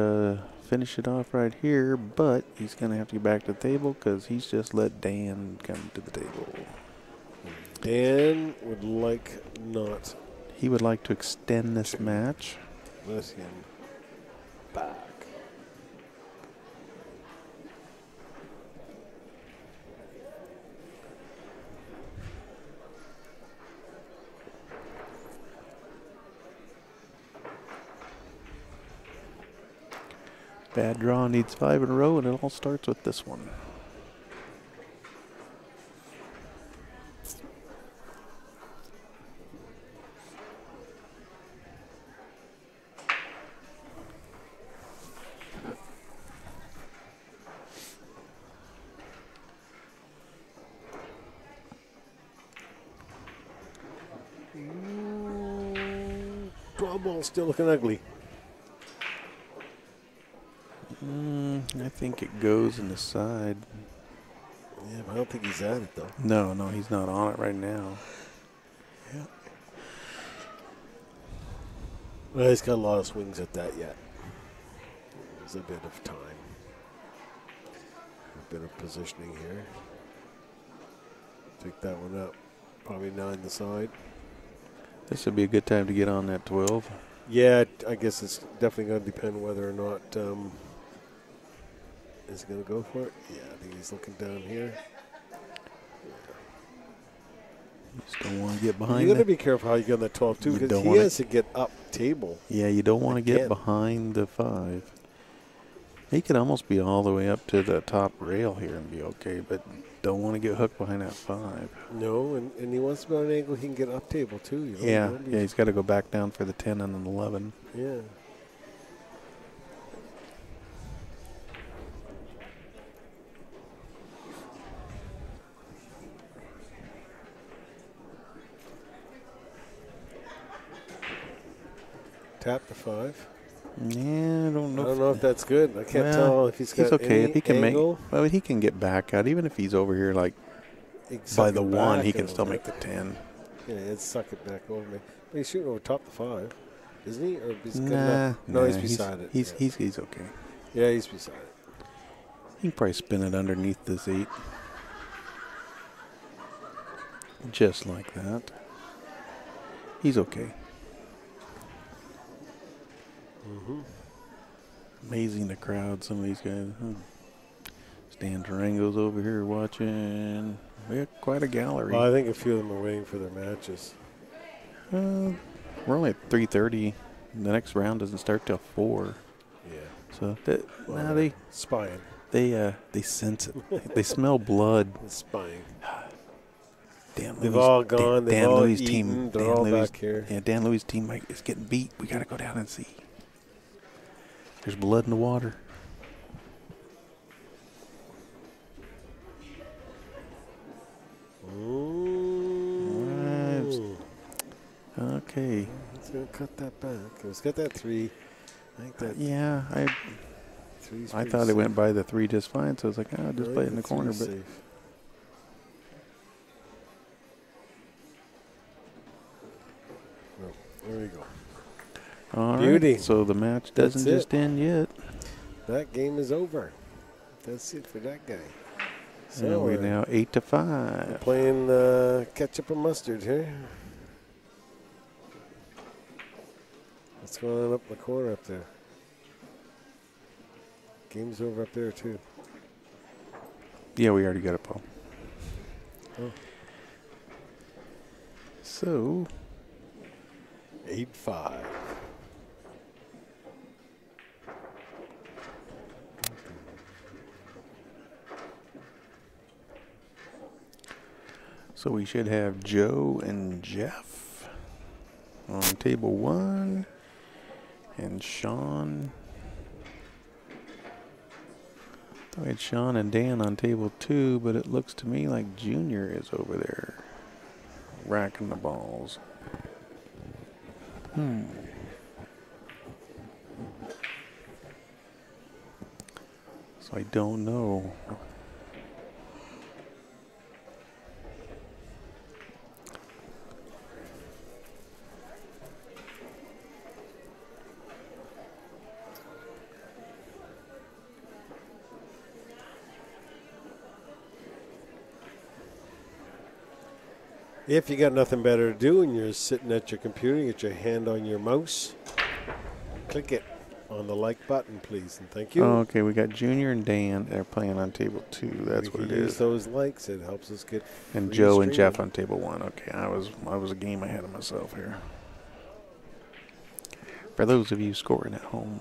finish it off right here, but he's going to have to get back to the table because he's just let Dan come to the table. Dan would like not He would like to extend this match. let him back. Bad draw needs 5 in a row, and it all starts with this one. Draw ball still looking ugly. I think it goes in the side. Yeah, but I don't think he's at it, though. No, he's not on it right now. Yeah. Well, he's got a lot of swings at that yet. There's a bit of time. A bit of positioning here. Take that one up. Probably 9 the side. This would be a good time to get on that 12. Yeah, I guess it's definitely going to depend whether or not is he going to go for it. Yeah, I think he's looking down here. You just don't want to get behind You got to the, be careful how you get on that 12 too, You because don't he wanna- has to get up table. Yeah, you don't want to get Again. behind the 5. He could almost be all the way up to the top rail here and be okay, but don't want to get hooked behind that 5. No, and he wants to be on an angle he can get up table too. You know? Yeah, Don't be- he's got to go back down for the 10 and an 11. yeah. Tap the 5. Yeah, I don't know. I don't know if that's good. I can't Well, tell if he's got okay. any If he can angle. well, he can get back out. Even if he's over here, like He's by suck the it 1, back he a can little still bit. make the 10. Yeah, it's suck it back over me. But he's shooting over top the 5, isn't he? Or he's good Nah, enough? No, he's nah, beside it. He's, yeah. he's okay. Yeah, he's beside it. He can probably spin it underneath this 8. Just like that. He's okay. Mm-hmm. Amazing the crowd, some of these guys. Stan Durango's over here watching. We got quite a gallery. Well, I think a few of them are waiting for their matches. We're only at 3:30. The next round doesn't start till 4. Yeah. So Well, now they're spying. they sense it. They smell blood. It's spying. Dan They've Louis- all gone. They've Dan all Louis' eaten. team. They're Dan all Louis, back here. Yeah, Dan Louis' team is getting beat. We got to go down and see. There's blood in the water. Ooh. Okay. He's going to cut that back. He's got that 3. I think that Yeah, 3's I pretty thought it safe. went by the 3 just fine, so I was like, I just think play it in the 3's corner. But safe. No, there we go. all right. Beauty. So the match That's doesn't just end yet. That game is over. That's it for that guy. So So we're now 8-5. we're playing ketchup and mustard here. What's going on up in the corner up there? Game's over up there, too. Yeah, we already got it, Paul. Oh. So, 8-5. so we should have Joe and Jeff on table 1, and Sean. We had Sean and Dan on table 2, but it looks to me like Junior is over there racking the balls. So I don't know. If you got nothing better to do and you're sitting at your computer, get your hand on your mouse, click it on the like button, please, and thank you. Oh, okay, we got Junior and Dan. They're playing on table 2. That's what it Use is. those likes. It helps us get. And free Joe and streaming. Jeff on table 1. Okay, I was a game ahead of myself here. For those of you scoring at home.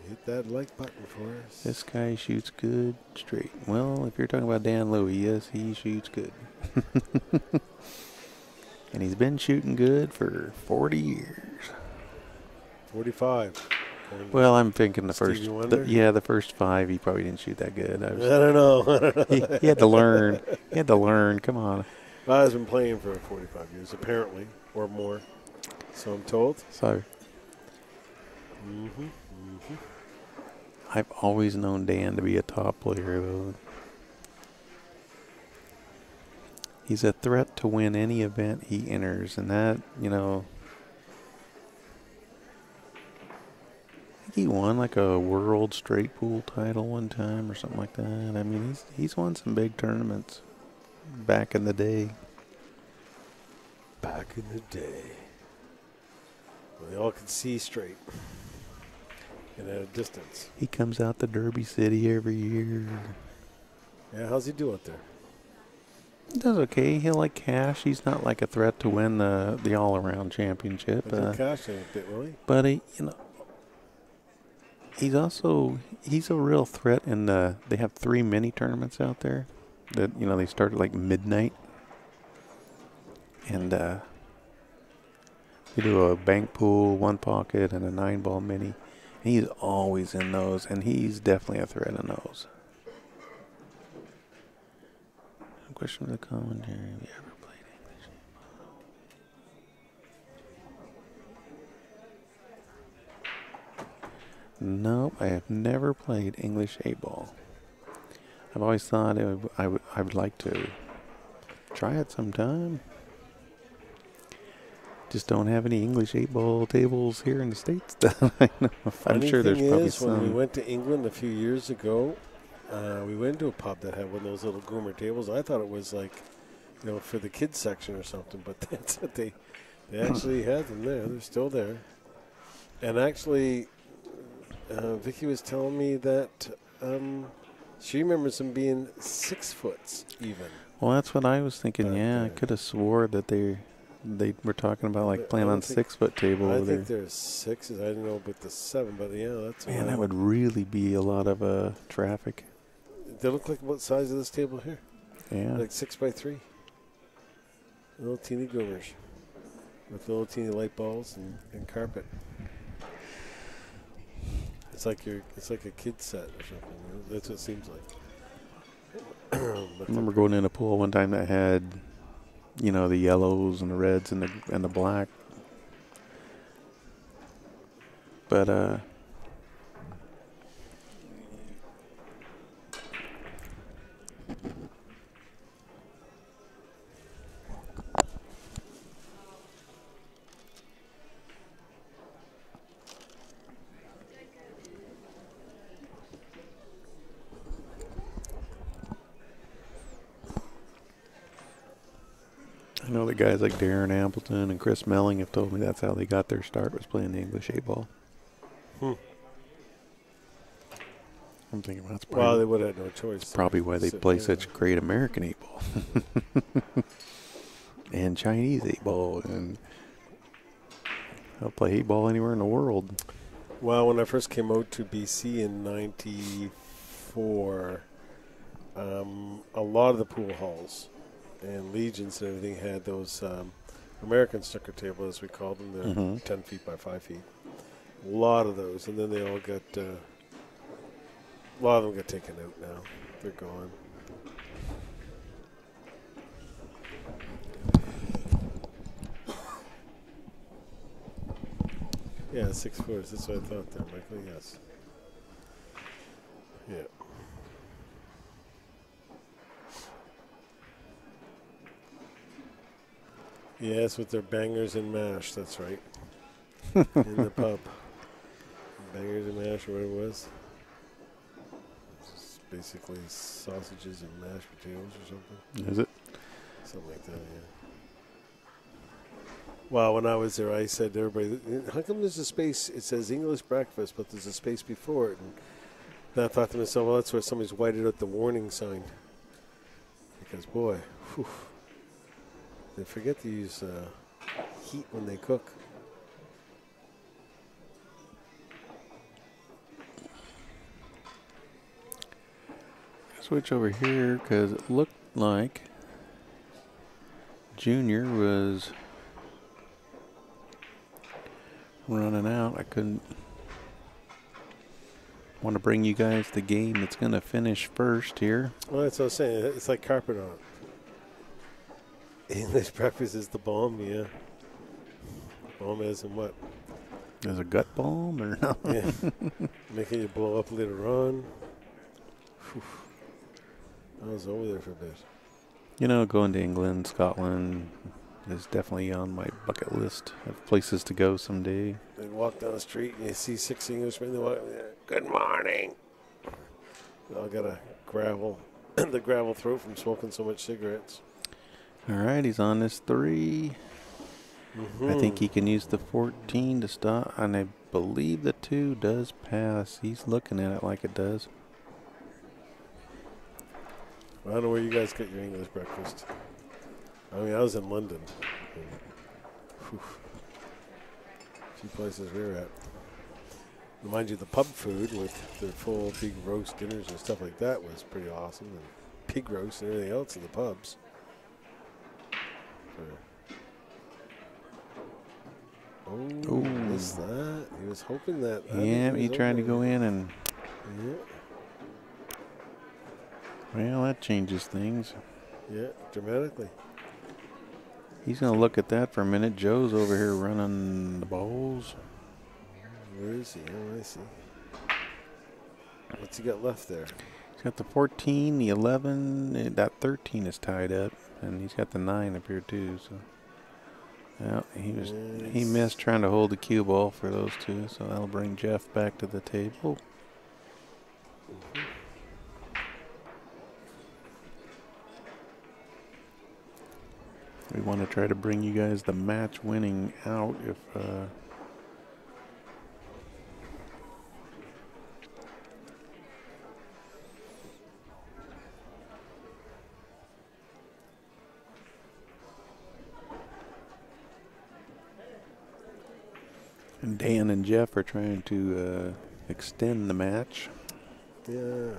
Hit that like button for us. This guy shoots good straight. Well, if you're talking about Dan Louie, yes, he shoots good. And he's been shooting good for 40 years. 45. Well, I'm thinking the first, Stevie Wonder? the first 5 he probably didn't shoot that good. I don't know. He had to learn. He had to learn. Come on. I've been playing for 45 years, apparently, or more. So I'm told. So I've always known Dan to be a top player, though. He's a threat to win any event he enters, and that, you know, I think he won like a world straight pool title one time or something like that. I mean, he's won some big tournaments back in the day. Back in the day. Well, they all could see straight. And at a distance. He comes out to Derby City every year. Yeah, how's he do out there? He does okay. He'll like cash. He's not like a threat to win the all-around championship. He'll cash in a bit, will he? But he, you know, he's a real threat in the. They have 3 mini tournaments out there that, you know, they start at like midnight, and they do a bank pool, 1 pocket, and a 9-ball mini. And he's always in those, and he's definitely a threat in those. Question of the commentary: have you ever played English 8-ball? Nope, I have never played English 8-ball. I've always thought I would like to try it sometime. Just don't have any English 8-ball tables here in the States that I know of. I'm sure there's probably some. When we went to England a few years ago, we went to a pub that had one of those little groomer tables. I thought it was like, you know, for the kids section or something, but that's what they actually had them there. They're still there. And actually, Vicky was telling me that she remembers them being 6 foot even. Well, that's what I was thinking. Yeah, I Okay. could have swore that they were talking about like playing on 6-foot table. I over think there. there's 6s. I don't know about the 7, but yeah, that's. Man, that would really be a lot of traffic. They look like what size of this table here? Yeah. Like 6x3. Little teeny groomers with little teeny light balls and carpet. It's like a kid set or something. That's what it seems like. I remember going in a pool one time that had, you know, the yellows and the reds and the black. But I know that guys like Darren Appleton and Chris Melling have told me that's how they got their start, was playing the English 8-ball. I'm thinking that's Well, probably, they would have had no choice. probably why they Sit play there. such great American 8-ball. And Chinese 8-ball. And they'll play 8-ball anywhere in the world. Well, when I first came out to BC in '94, a lot of the pool halls and legions and everything had those American snooker tables, as we called them. They're Mhm. 10 feet by 5 feet. A lot of those, and then they all got a lot of them got taken out now. They're gone. Yeah, 6 footers. That's what I thought there, Michael. Yes. Yeah. Yes, with their bangers and mash. That's right. In the pub. Bangers and mash, or what it was. It's basically sausages and mashed potatoes or something. Is it? Something like that, yeah. Well, when I was there, I said to everybody, how come there's a space, it says English breakfast, but there's a space before it? And then I thought to myself, well, that's where somebody's whited out the warning sign. Because, boy, whew, they forget to use heat when they cook. Switch over here because it looked like Junior was running out. I couldn't want to bring you guys the game that's going to finish first here. Well, that's what I was saying. It's like carpet on it. English breakfast is the bomb, yeah. Bomb is in what? There's a gut bomb or no? Yeah. Making you blow up later on. Whew. I was over there for a bit. You know, going to England, Scotland is definitely on my bucket list of places to go someday. They walk down the street and you see 6 Englishmen. They walk there. Good morning. They all got a the gravel throat from smoking so much cigarettes. All right, he's on this 3. I think he can use the 14 to stop, and I believe the 2 does pass. He's looking at it like it does. I don't know where you guys get your English breakfast. I mean, I was in London. Whew. A few places we were at. Mind you, the pub food with the full big roast dinners and stuff like that was pretty awesome. And pig roast and everything else in the pubs. Oh, missed that. He was hoping that. Yeah, he tried to go in and... Yeah. Well, that changes things. Yeah, dramatically. He's going to look at that for a minute. Joe's over here running the balls. Where is he? Oh, I see. What's he got left there? He's got the 14, the 11. That 13 is tied up, and he's got the 9 up here too. So, well, he missed trying to hold the cue ball for those 2. So that'll bring Jeff back to the table. Mm-hmm. We want to try to bring you guys the match winning out if and Dan and Jeff are trying to extend the match. Yeah.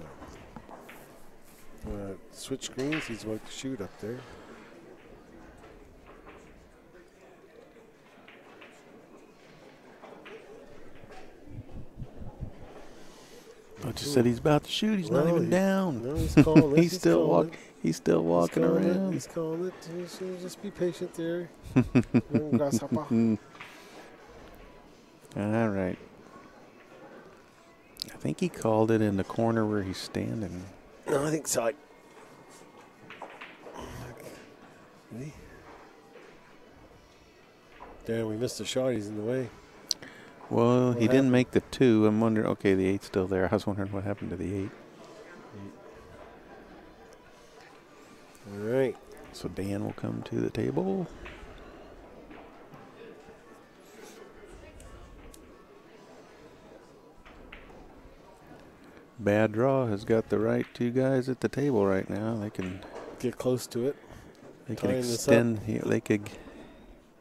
Switch screens. He's about to shoot up there. I just said he's about to shoot. He's not even down. No, he's calling it. He's still walking around. He's calling it. Just be patient there. Grasshopper. All right. I think he called it in the corner where he's standing. No, I think so. Damn, we missed a shot. He's in the way. Well, he didn't make the 2. I'm wondering, okay, the 8's still there. I was wondering what happened to the 8. All right. So Dan will come to the table. Bad Draw has got the right two guys at the table right now. They can get close to it. They can extend. They could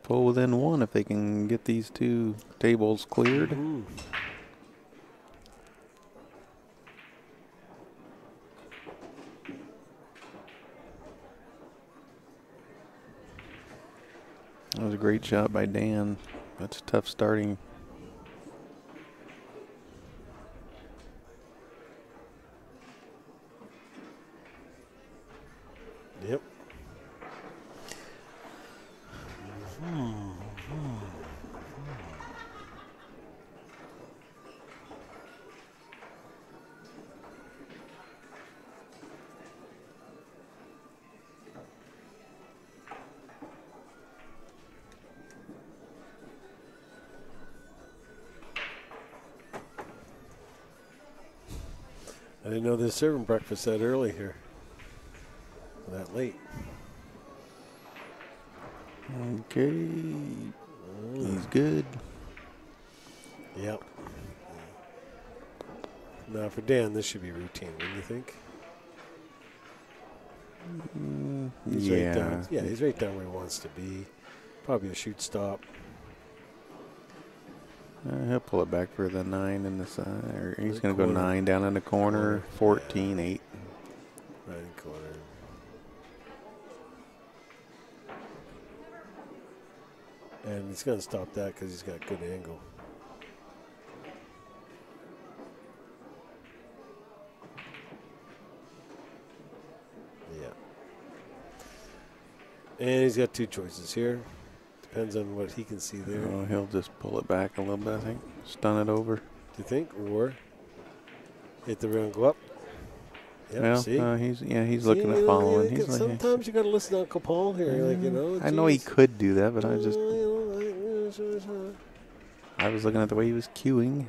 pull within one if they can get these two tables cleared. Mm-hmm. That was a great shot by Dan. That's tough starting. Yep. I didn't know they're serving breakfast that early here. That late. Okay. He's good. Yep. Now for Dan, this should be routine, wouldn't you think? He's right down. Yeah, he's right down where he wants to be. Probably a shoot stop. He'll pull it back for the 9 in the side. Or he's going to go 9 down in the corner. 14, 8. Right in corner. And he's going to stop that because he's got good angle. Yeah. And he's got two choices here. Depends on what he can see there. Oh, he'll just pull it back a little bit, I think. Stun it over. Do you think? Or hit the rail and go up? Yep, well, see? He's looking at following. He's sometimes you got to listen to Uncle Paul here. Like, you know, I know he could do that, but I just... I was looking at the way he was cueing.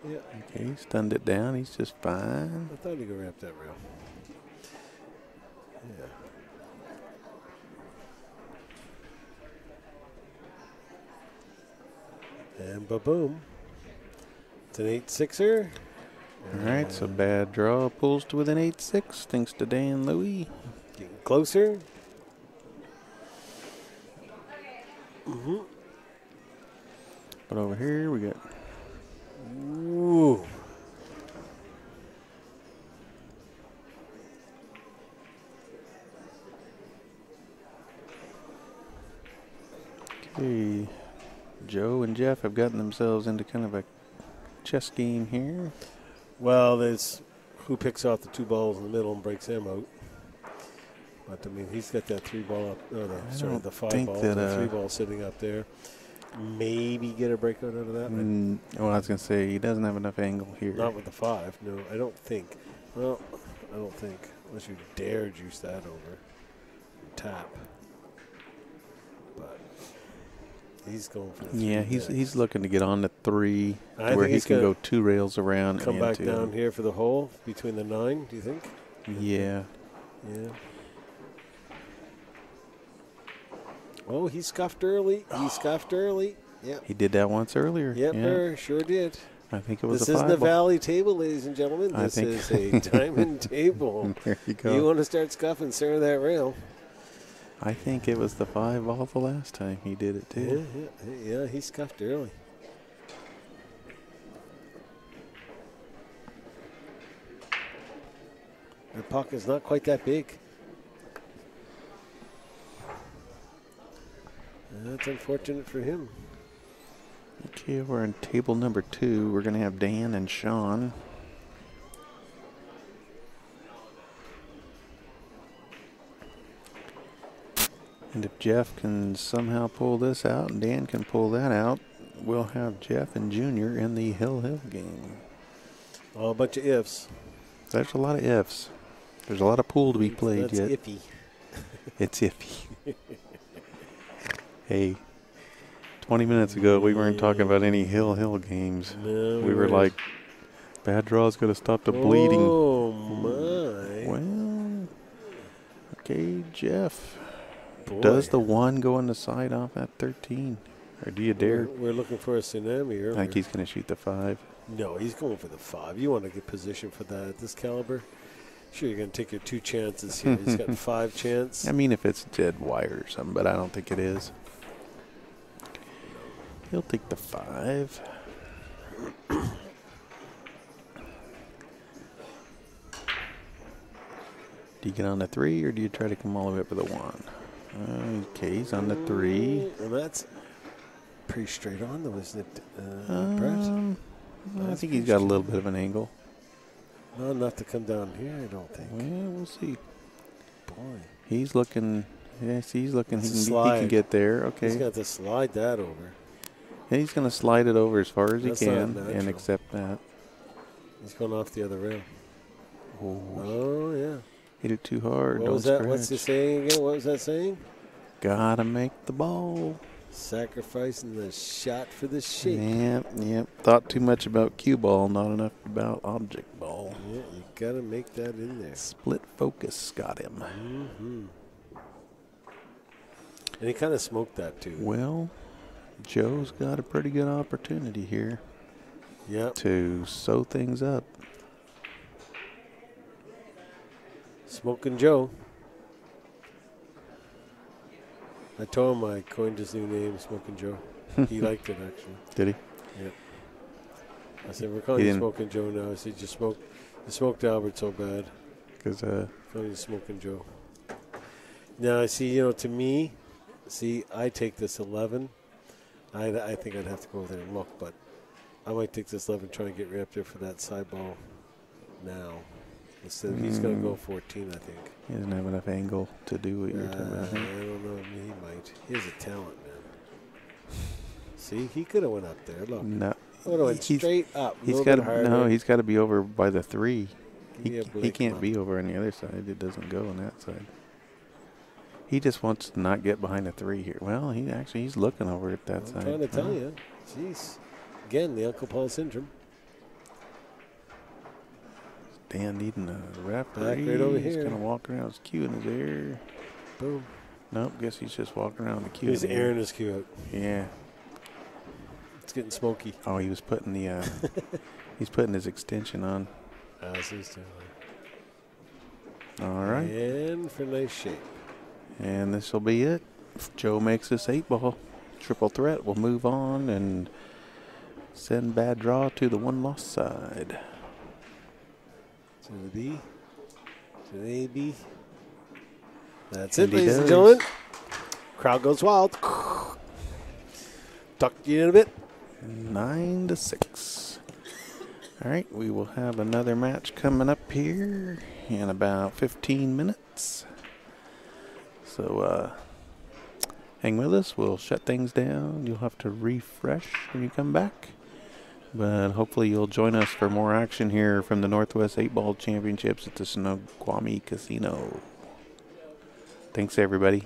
Yeah. Okay, he stunned it down. He's just fine. I thought he could wrap that rail. Yeah. And ba-boom. It's an 8-6er. All right, so Bad Draw pulls to within 8-6 thanks to Dan Louie. Getting closer. Mm-hmm. But over here we got... Ooh. Okay, Joe and Jeff have gotten themselves into kind of a chess game here. Well, there's who picks off the two balls in the middle and breaks them out. But I mean, he's got that 3-ball up. Oh, no, sorry, the 5-ball, the 3-ball sitting up there. Maybe get a breakout out of that. Well, I was going to say, he doesn't have enough angle here. Not with the 5. No, I don't think. Well, I don't think. Unless you dare juice that over. Tap. But he's going for the 3. Yeah, he's looking to get on the 3 where he can go 2 rails around. Come back down here for the hole between the 9, do you think? Yeah. Yeah. Oh, he scuffed early. He scuffed early. Yeah. He did that once earlier. Yep, sure did. I think it was this a 5. This isn't a valley table, ladies and gentlemen. This is a diamond table. There you go. You want to start scuffing, center that rail. I think it was the 5-ball the last time he did it, too. Yeah, he scuffed early. The pocket's not quite that big. That's unfortunate for him. Okay, we're on table number 2. We're going to have Dan and Sean. And if Jeff can somehow pull this out and Dan can pull that out, we'll have Jeff and Junior in the Hill game. Oh, a bunch of ifs. There's a lot of ifs. There's a lot of pool to be played yet. That's iffy. It's iffy. Hey, 20 minutes ago, we weren't talking about any Hill games. No, we were like Bad draw's going to stop the bleeding. Oh, my. Well, okay, Jeff. Boy. Does the 1 go on the side off at 13? Or do you dare? We're looking for a tsunami here. I think he's going to shoot the 5. No, he's going for the 5. You want to get positioned for that at this caliber? Sure, you're going to take your 2 chances here. He's got 5 chance. I mean, if it's dead wire or something, but I don't think it is. He'll take the 5. Do you get on the 3 or do you try to come all the way up to the 1? Okay, he's on the 3. And that's pretty straight on, though, isn't it, Brett? I think he's got a little bit of an angle. Not enough to come down here, I don't think. Well, we'll see. Boy. He's looking. Yes, he's looking. He Slide. can get there. Okay. He's got to slide that over. Yeah, he's going to slide it over as far as That's he not can natural. and accept that. He's going off the other rail. Oh, Oh, yeah. hit it too hard. What Don't was that? scratch. What's the saying again? What was that saying? Gotta make the ball. Sacrificing the shot for the shape. Yep. Thought too much about cue ball, not enough about object ball. Yeah, you got to make that in there. Split focus got him. Mm-hmm. And he kind of smoked that, too. Well, Joe's got a pretty good opportunity here Yep. to sew things up. Smoking Joe. I told him I coined his new name, Smoking Joe. He liked it, actually. Did he? Yep. I said, we're calling you Smoking Joe now. I said, you smoked Albert so bad. Because Calling you Smoking Joe. Now, I see, to me, I take this 11. I think I'd have to go over there and look, but I might take this 11 try and get right up there for that side ball now. Instead, he's going to go 14, I think. he doesn't have enough angle to do what you're talking about. I don't know. He might. He has a talent, man. See, he could have went up there. Look. No. Would have went straight up. He's got to He's got to be over by the 3. He Blake can't up. be over on the other side. It doesn't go on that side. He just wants to not get behind the 3 here. Well, he's looking over at that side. I'm trying to tell you. Jeez. Again, the Uncle Paul syndrome. Dan needing a referee. Back right over He's here. going to walk around with his cue in his ear. Boom. Nope, guess he's just walking around with the cue. He's in his ear. airing his cue out. Yeah. It's getting smoky. Oh, he was putting the he's putting his extension on. As he's doing. All right. And for nice shape. And this will be it. If Joe makes this 8-ball triple threat, we'll move on and send Bad Draw to the 1-loss side. To the B. To the AB. That's And it, he ladies and does. gentlemen. Crowd goes wild. Talk to you in a bit. 9-6. All right, we will have another match coming up here in about 15 minutes. So hang with us. We'll shut things down. You'll have to refresh when you come back. But hopefully you'll join us for more action here from the Northwest 8-Ball Championships at the Snoqualmie Casino. Thanks, everybody.